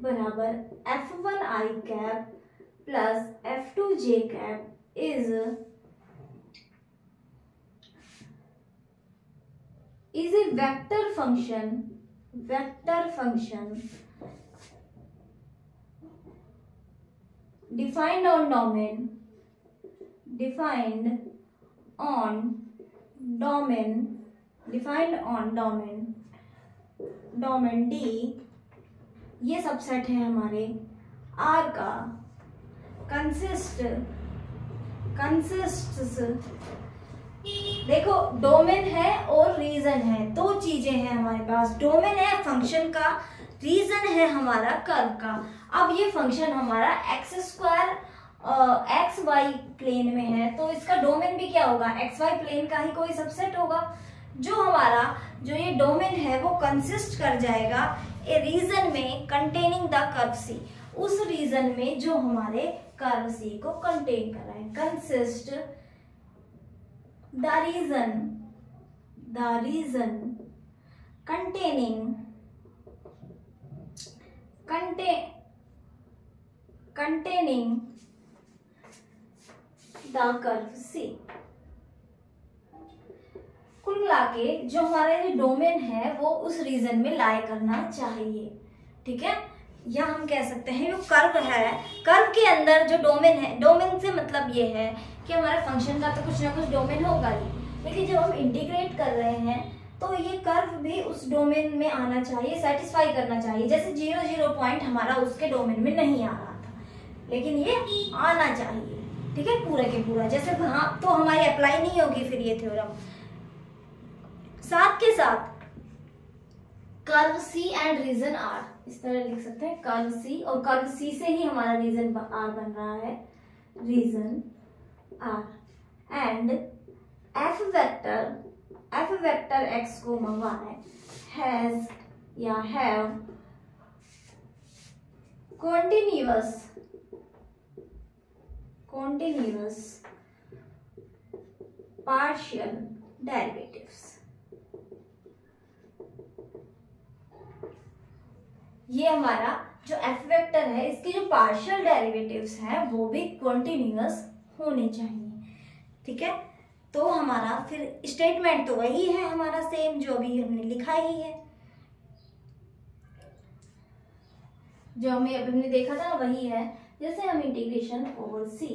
बराबर F1 I cap plus F2 J cap is a vector function defined on domain D, ये सबसेट है हमारे R का, कंसिस्ट्स, देखो डोमेन है और रीजन है, दो चीजें हैं हमारे पास, डोमेन है फंक्शन का, रीजन है हमारा कर्व का। अब ये फंक्शन हमारा एक्स वाई प्लेन में है, तो इसका डोमेन भी क्या होगा, एक्स वाई प्लेन का ही कोई सबसेट होगा। जो ये डोमेन है वो कंसिस्ट कर जाएगा ए रीजन में कंटेनिंग द कर्व सी, उस रीजन में जो हमारे कर्व सी को कंटेन कर रहा है। Consist the region containing the curve C। कुल मिला के जो हमारा ये डोमेन है वो उस रीजन में लाई करना चाहिए, ठीक है। या हम कह सकते हैं जो कर्व है, कर्व के अंदर जो डोमेन है, डोमेन से मतलब ये है कि हमारे फंक्शन का तो कुछ ना कुछ डोमेन होगा ही, लेकिन जब हम इंटीग्रेट कर रहे हैं तो ये कर्व भी उस डोमेन में आना चाहिए, सेटिस्फाई करना चाहिए। जैसे 0 पॉइंट हमारा उसके डोमेन में नहीं आ रहा था, लेकिन ये आना चाहिए, ठीक है, पूरा के पूरा। जैसे हाँ, तो हमारी अप्लाई नहीं होगी फिर ये थ्योरम। साथ के साथ curve C and region R, इस तरह लिख सकते हैं, कर्व सी, और कर्व सी से ही हमारा रीजन आर बन रहा है, region R and F vector X को मंगवाना हैज या हैव continuous partial derivatives। ये हमारा जो एफ वेक्टर है इसके जो पार्शियल डेरिवेटिव्स हैं वो भी कॉन्टिन्यूअस होने चाहिए, ठीक है। तो हमारा फिर स्टेटमेंट तो वही है हमारा सेम जो अभी हमने लिखा ही है, जो हमने देखा था वही है। जैसे हम integration over C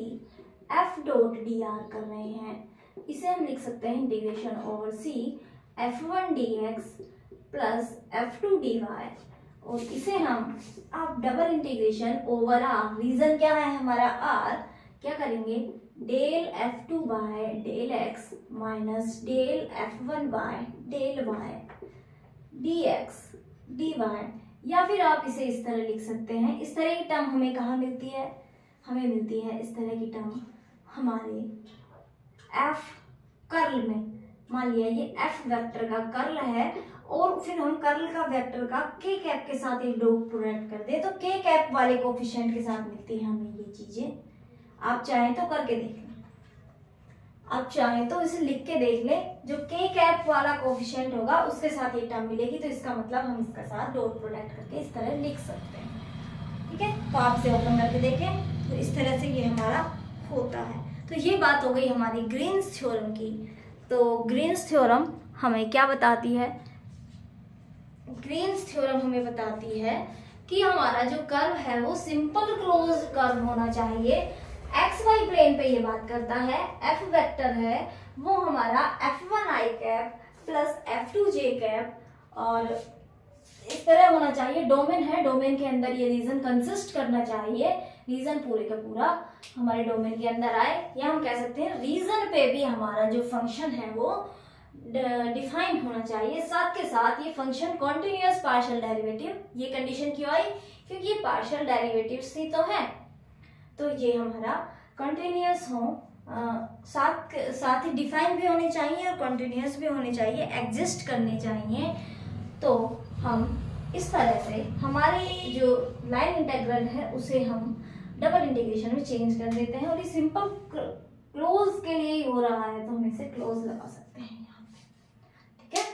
F dot D R कर रहे हैं, इसे हम लिख सकते हैं integration over C F1 dx plus F2 dy, और इसे हम अब double integration over R, region क्या है हमारा आर, क्या करेंगे, del F2 by del x minus del F1 by del y dx dy, या फिर आप इसे इस तरह लिख सकते हैं। इस तरह की टर्म हमें कहाँ मिलती है, हमें मिलती है इस तरह की टर्म हमारे एफ कर्ल में। मान लिया ये एफ वेक्टर का कर्ल है, और फिर हम कर्ल का वेक्टर का के कैप के साथ एक डॉट प्रोडक्ट कर दे तो के कैप वाले कोफिशिएंट के साथ मिलती है हमें ये चीजें। आप चाहें तो करके देख लें, आप चाहें तो इसे लिख के देख लें, जो के कैप वाला कोफिशिएंट होगा उसके साथ ये टर्म मिलेगी, तो इसका मतलब हम इसका साथ डॉट प्रोडक्ट करके इस तरह लिख सकते हैं। ठीक है, तो आप इसे ओपन करके देखें तो इस तरह से ये हमारा होता है। तो ये बात हो गई हमारी ग्रीन्स थ्योरम की। तो ग्रीन्स थ्योरम हमें क्या बताती है? ग्रीन्स थ्योरम हमें बताती है कि हमारा जो कर्व है वो सिंपल क्लोज कर्व होना चाहिए। एक्स वाई प्लेन पे ये बात करता है। एफ वेक्टर है वो हमारा f1i cap plus f2j cap और इस तरह होना चाहिए। डोमेन है, डोमेन के अंदर ये रीजन कंसिस्ट करना चाहिए, रीजन पूरे का पूरा हमारे डोमेन के अंदर आए, या हम कह सकते हैं रीजन पे भी हमारा जो फंक्शन है वो डिफाइन होना चाहिए। साथ के साथ ये फंक्शन कॉन्टिन्यूअस पार्शियल डेरिवेटिव, ये कंडीशन क्यों आई? क्योंकि ये पार्शियल डेरिवेटिव्स ही तो है, तो ये हमारा कंटिन्यूअस हो, साथ ही डिफाइन भी होने चाहिए और कंटिन्यूअस भी होने चाहिए, एग्जिस्ट करने चाहिए। तो हम इस तरह से हमारे जो लाइन इंटीग्रल है उसे हम डबल इंटीग्रेशन में चेंज कर देते हैं, और ये सिंपल क्लोज के लिए ही हो रहा है तो हम इसे क्लोज लगा सकते हैं यहाँ पे। ठीक है,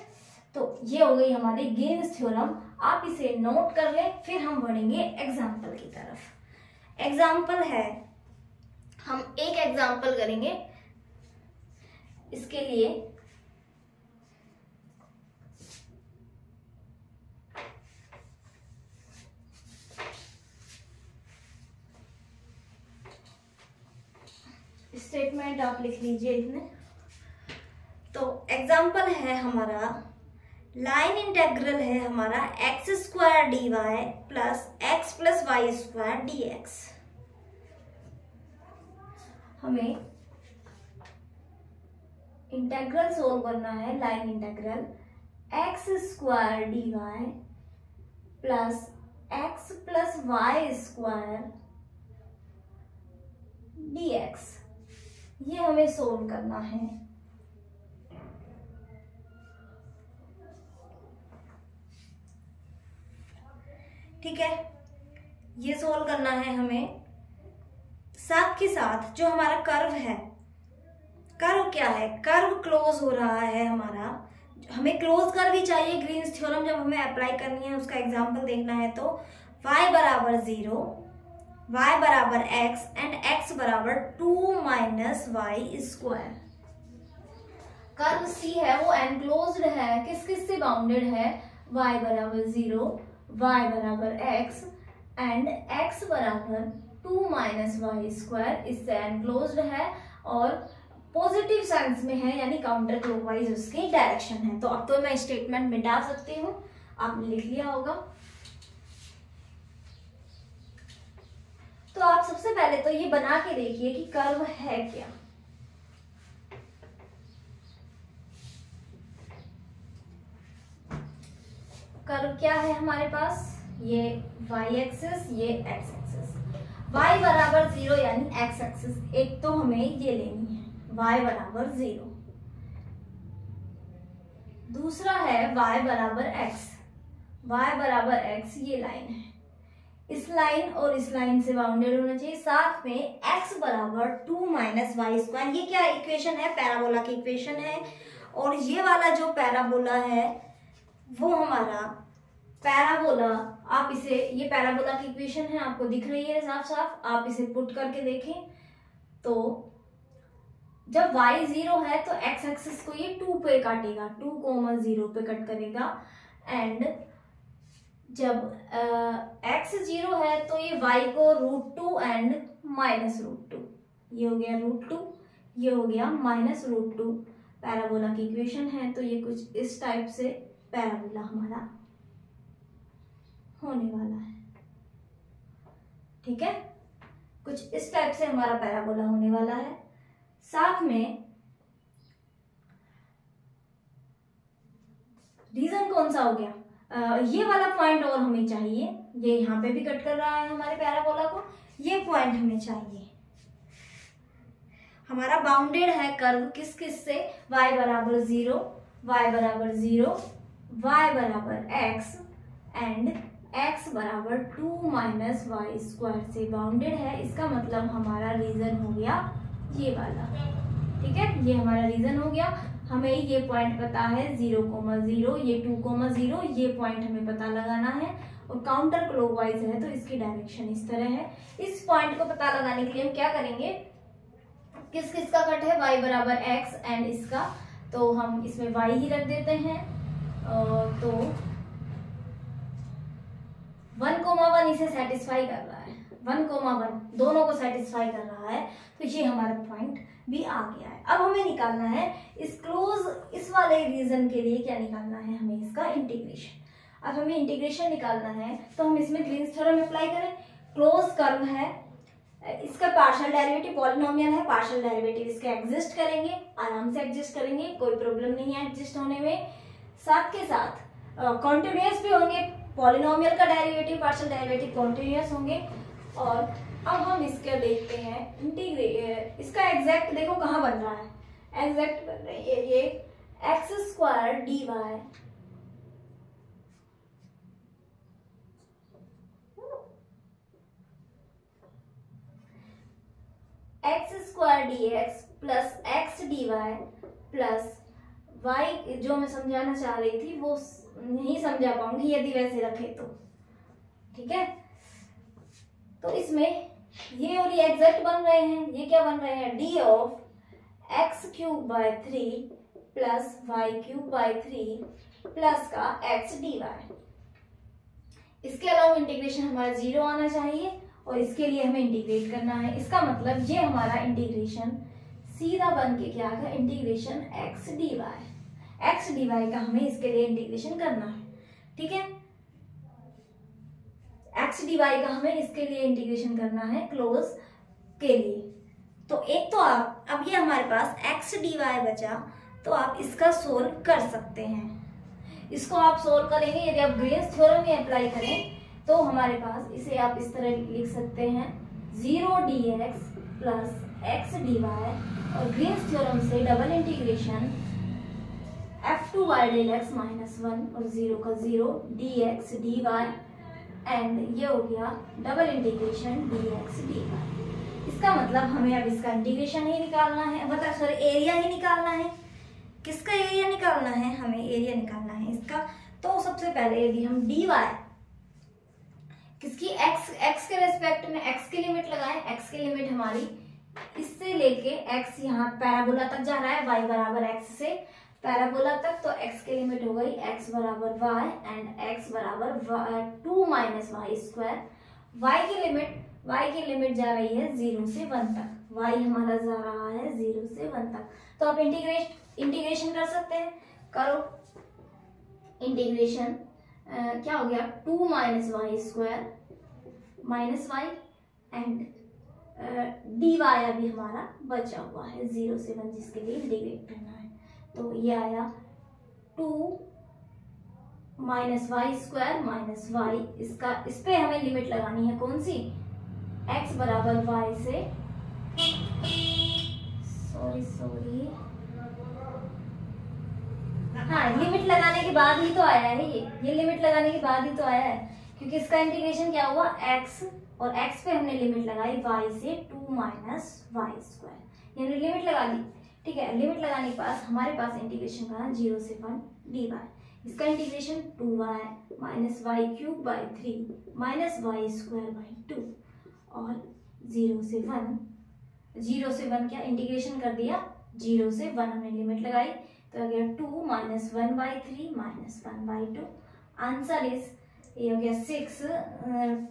तो ये हो गई हमारी ग्रीन्स थ्योरम। आप इसे नोट कर लें, फिर हम बढ़ेंगे एग्जाम्पल की तरफ। एग्जाम्पल है, हम एक एग्जाम्पल करेंगे। इसके लिए स्टेटमेंट आप लिख लीजिए इसमें। तो एग्जाम्पल है हमारा, लाइन इंटेग्रल है हमारा X square D Y plus X plus Y square D X. हमें इंटेग्रल सोल्व करना है, line integral X square D Y plus X plus Y square D X, ये हमें सोल्व करना है। ठीक है, ये सोल्व करना है हमें। साथ के साथ जो हमारा कर्व है, कर्व क्या है? कर्व क्लोज हो रहा है हमारा, हमें क्लोज कर्व ही चाहिए। ग्रीन्स थ्योरम जब हमें अप्लाई करनी है उसका एग्जांपल देखना है तो y बराबर 0, y बराबर x एंड x बराबर 2 minus Y square. Curve C है वो एनक्लोज्ड है, किस किस से बाउंडेड है? y बराबर 0, y बराबर x एंड x बराबर 2 माइनस वाई स्क्वायर, इससे एनक्लोज्ड है और पॉजिटिव सेंस में है, यानी काउंटर क्लॉकवाइज उसकी डायरेक्शन है। तो अब तो मैं स्टेटमेंट में डाल सकती हूँ, आपने लिख लिया होगा। तो आप सबसे पहले तो ये बना के देखिए कि कर्व है क्या। कर्व क्या है हमारे पास? ये y एक्सिस, ये x एक्सिस। y बराबर 0 यानी x एक्सिस एक तो हमें ये लेनी है, y बराबर 0। दूसरा है y बराबर x, y बराबर x ये लाइन है, इस लाइन और इस लाइन से बाउंडेड होना चाहिए। साथ में x बराबर 2 माइनस वाई स्क्वायर, ये क्या इक्वेशन है? पैराबोला की इक्वेशन है। और ये वाला जो पैराबोला है वो हमारा पैराबोला, आप इसे, ये पैराबोला की इक्वेशन है, आपको दिख रही है साफ साफ, आप इसे पुट करके देखें तो जब y 0 है तो x एक्सिस को ये 2 पे काटेगा, 2,0 पे कट करेगा, एंड जब x 0 है तो ये y को √2 एंड -√2, ये हो गया √2, ये हो गया -√2। पैराबोला की इक्वेशन है तो ये कुछ इस टाइप से पैराबोला हमारा होने वाला है। ठीक है, कुछ इस टाइप से हमारा पैराबोला होने वाला है। साथ में रीजन कौन सा हो गया? ये वाला पॉइंट और हमें चाहिए, ये यहाँ पे भी कट कर रहा है हमारे पैराबोला को, ये पॉइंट हमें चाहिए। हमारा बाउंडेड है कर्व किस किस से? y बराबर 0, y बराबर 0, y बराबर x एंड x बराबर 2 माइनस वाई स्क्वायर से बाउंडेड है। इसका मतलब हमारा रीजन हो गया ये वाला। ठीक है, ये हमारा रीजन हो गया। हमें ये पॉइंट पता है 0,0, ये 2,0, ये पॉइंट हमें पता लगाना है और काउंटर क्लॉकवाइज है तो इसकी डायरेक्शन इस तरह है। इस पॉइंट को पता लगाने के लिए हम क्या करेंगे, किस किस का कट है, y बराबर x एंड इसका, तो हम इसमें y ही रख देते हैं। तो 1,1 इसे सेटिस्फाई कर रहा है, 1,1 दोनों को सेटिस्फाई कर रहा है, तो ये हमारा पॉइंट भी आ गया है। अब हमें निकालना है इस वाले रीजन के लिए क्या निकालना है, हमें इसका इंटीग्रेशन। अब हमें इंटीग्रेशन निकालना है तो हम इसमें ग्रीन्स थ्योरम अप्लाई करें। क्लोज कर्व है, इसका पार्शियल डेरिवेटिव पॉलिनोमियल है, पार्शियल डेरिवेटिव इसके एग्जिस्ट करेंगे, आराम से एग्जिस्ट करेंगे, कोई प्रॉब्लम नहीं है एग्जिस्ट होने में। साथ के साथ कॉन्टिन्यूस भी होंगे, पॉलिनोमियल का डेरिवेटिव पार्शियल डेरिवेटिव कॉन्टिन्यूस होंगे। और अब हम इसके देखते हैं इसका एग्जैक्ट देखो कहाँ बन रहा है, एग्जैक्ट बन रही है ये x² dy x² dx plus x dy plus y, जो मैं समझाना चाह रही थी वो नहीं समझा पाऊंगी यदि वैसे रखे तो, ठीक है। तो इसमें ये और ये एग्जैक्ट बन रहे हैं, ये क्या बन रहे हैं, d of x³ 3 plus y³ 3 plus का x dy। इसके अलावा इंटीग्रेशन हमारा 0 आना चाहिए और इसके लिए हमें इंटीग्रेट करना है। इसका मतलब ये हमारा इंटीग्रेशन सीधा बन के क्या आएगा, इंटीग्रेशन x dy का हमें इसके लिए इंटीग्रेशन करना है, ठीक है। x dy का हमें इसके लिए इंटीग्रेशन करना है क्लोज के लिए। तो एक तो आप, अब ये हमारे पास x dy बचा, तो आप इसका सोल्व कर सकते हैं। इसको आप सोल्व करेंगे, यदि आप ग्रीन्स थ्योरम में अप्लाई करें तो हमारे पास इसे आप इस तरह लिख सकते हैं 0 dx प्लस x dy और ग्रीन्स थ्योरम से double integration f2y del x minus 1 और 0 का 0 dx dy एंड ये हो गया डबल इंटीग्रेशन dx dy। इसका मतलब हमें अब इसका इंटीग्रेशन ही निकालना है, मतलब सॉरी एरिया ही निकालना है। किसका एरिया निकालना है, हमें एरिया निकालना है इसका। तो सबसे पहले यदि हम dy किसकी x के रेस्पेक्ट में x की लिमिट लगाएं, x की लिमिट हमारी इससे लेके x यहाँ पैराबोला तक जा रहा है, y बराबर x से पैराबोला तक, तो x की लिमिट हो गई x बराबर y एंड x बराबर 2 माइनस y²। y की लिमिट जा रही है 0 से 1 तक, y हमारा जा रहा है 0 से 1 तक। तो आप इंटीग्रेशन कर सकते हैं, करो इंटीग्रेशन। क्या हो गया 2 minus y² minus y and dy अभी हमारा बचा हुआ है 0 से 1 जिसके लिए इंटीग्रेट करना है। तो ये आया 2 माइनस y² माइनस y, इस पे हमें लिमिट लगानी है कौन सी, x बराबर y से, सॉरी हाँ लिमिट लगाने के बाद ही तो आया है ये लिमिट लगाने के बाद ही तो आया है, क्योंकि इसका इंटीग्रेशन क्या हुआ x और x पे हमने लिमिट लगाई y से 2 माइनस y², यानी लिमिट लगा दी, ठीक है। लिमिट लगाने के पास हमारे पास इंटीग्रेशन का 0 से 1 dy, इसका integration 2y minus y³ 3 minus y² 2 और 0 से 1 क्या इंटीग्रेशन कर दिया, 0 से 1 हमने लिमिट लगाई, तो आ गया 2 माइनस 1/3 माइनस 1/2। आंसर इज ये हो गया 6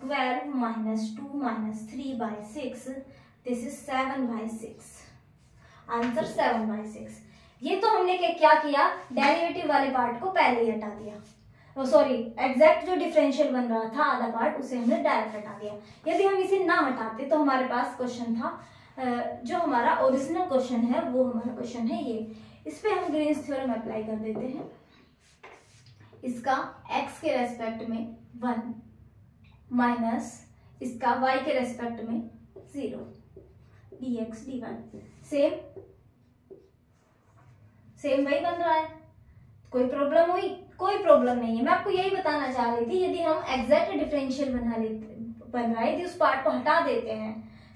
12 minus 2 minus 3/6, this is 7/6। Answer 7/6। ये तो हमने क्या किया, डेरिवेटिव वाले पार्ट को पहले ही हटा दिया, सॉरी एग्जैक्ट जो डिफरेंशियल बन रहा था आधा पार्ट उसे हमने डायरेक्ट हटा दिया। यदि हम इसे ना हटाते तो हमारे पास क्वेश्चन था, जो हमारा ओरिजिनल क्वेश्चन है वो हमारा क्वेश्चन है ये। इस पे हम ग्रीन्स थ्योरम अप्लाई कर देते हैं। इसका x के रेस्पेक्ट में 1 माइनस इसका y के रेस्पेक्ट में 0 dx dy सेम वही बन रहा है। कोई प्रॉब्लम हुई, कोई प्रॉब्लम नहीं है। मैं आपको यही बताना चाह रही थी, यदि हम एग्जैक्ट डिफरेंशियल बन रहा है यदि उस पार्ट को हटा देते हैं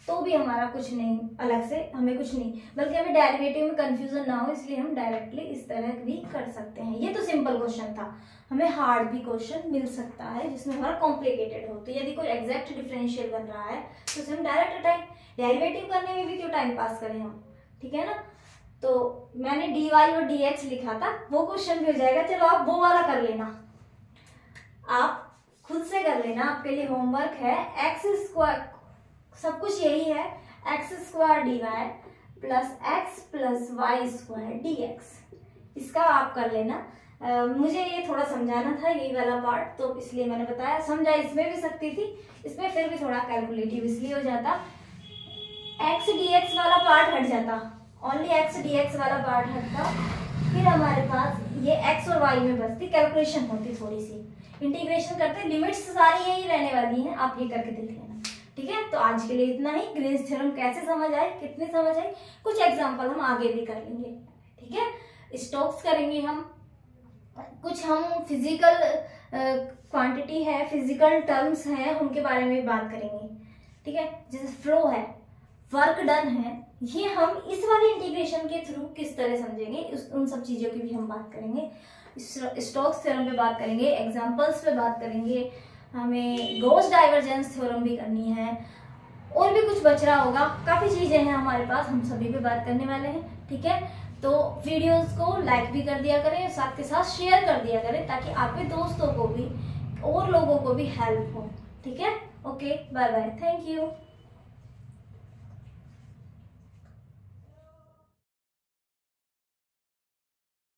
तो भी हमारा कुछ नहीं, अलग से हमें कुछ नहीं, बल्कि हमें डेरिवेटिव में कंफ्यूजन ना हो इसलिए हम डायरेक्टली इस तरह भी कर सकते हैं। ये तो सिंपल क्वेश्चन था, हमें हार्ड भी क्वेश्चन मिल सकता है जिसमें हमारा कॉम्प्लिकेटेड हो। तो यदि कोई एग्जैक्ट डिफरेंशियल बन रहा है तो उसे हम डायरेक्ट हटाएं, डेरिवेटिव करने में भी क्यों टाइम पास करें हम, ठीक है ना। तो मैंने dy और dx लिखा था, वो क्वेश्चन भी हो जाएगा। चलो आप वो वाला कर लेना, आप खुद से कर लेना, आपके लिए होमवर्क है। एक्स स्क्वायर, सब कुछ यही है, X square D Y plus X plus Y square D X, इसका आप कर लेना। मुझे ये थोड़ा समझाना था यही वाला पार्ट, तो इसलिए मैंने बताया। समझा इसमें भी सकती थी, इसमें फिर भी थोड़ा कैलकुलेटिव इसलिए हो जाता, एक्स डी एक्स वाला पार्ट हट जाता, ओनली एक्स डी एक्स वाला पार्ट हटता, फिर हमारे पास ये एक्स और वाई में बचती, कैलकुलेशन होती थोड़ी सी, इंटीग्रेशन करते, लिमिट्स सारी यही रहने वाली हैं, आप ये करके देख लेना, ठीक है। तो आज के लिए इतना ही। ग्रीन्स थ्योरम कैसे समझ आए, कितनी समझ आई, कुछ एग्जांपल हम आगे भी कर लेंगे, ठीक है। स्टोक्स करेंगे हम, कुछ हम फिजिकल क्वांटिटी है, फिजिकल टर्म्स हैं, उनके बारे में बात करेंगे, ठीक है। जैसे फ्लो है, वर्क डन है, ये हम इस वाले इंटीग्रेशन के थ्रू किस तरह समझेंगे, उन सब चीज़ों की भी हम बात करेंगे। स्टोक्स थ्योरम पे बात करेंगे, एग्जांपल्स पे बात करेंगे, हमें गॉस डाइवर्जेंस थ्योरम भी करनी है, और भी कुछ बच रहा होगा, काफ़ी चीज़ें हैं हमारे पास, हम सभी पे बात करने वाले हैं, ठीक है। तो वीडियोस को लाइक भी कर दिया करें, साथ के साथ शेयर कर दिया करें, ताकि आपके दोस्तों को भी और लोगों को भी हेल्प हो, ठीक है। Okay, bye bye, thank you.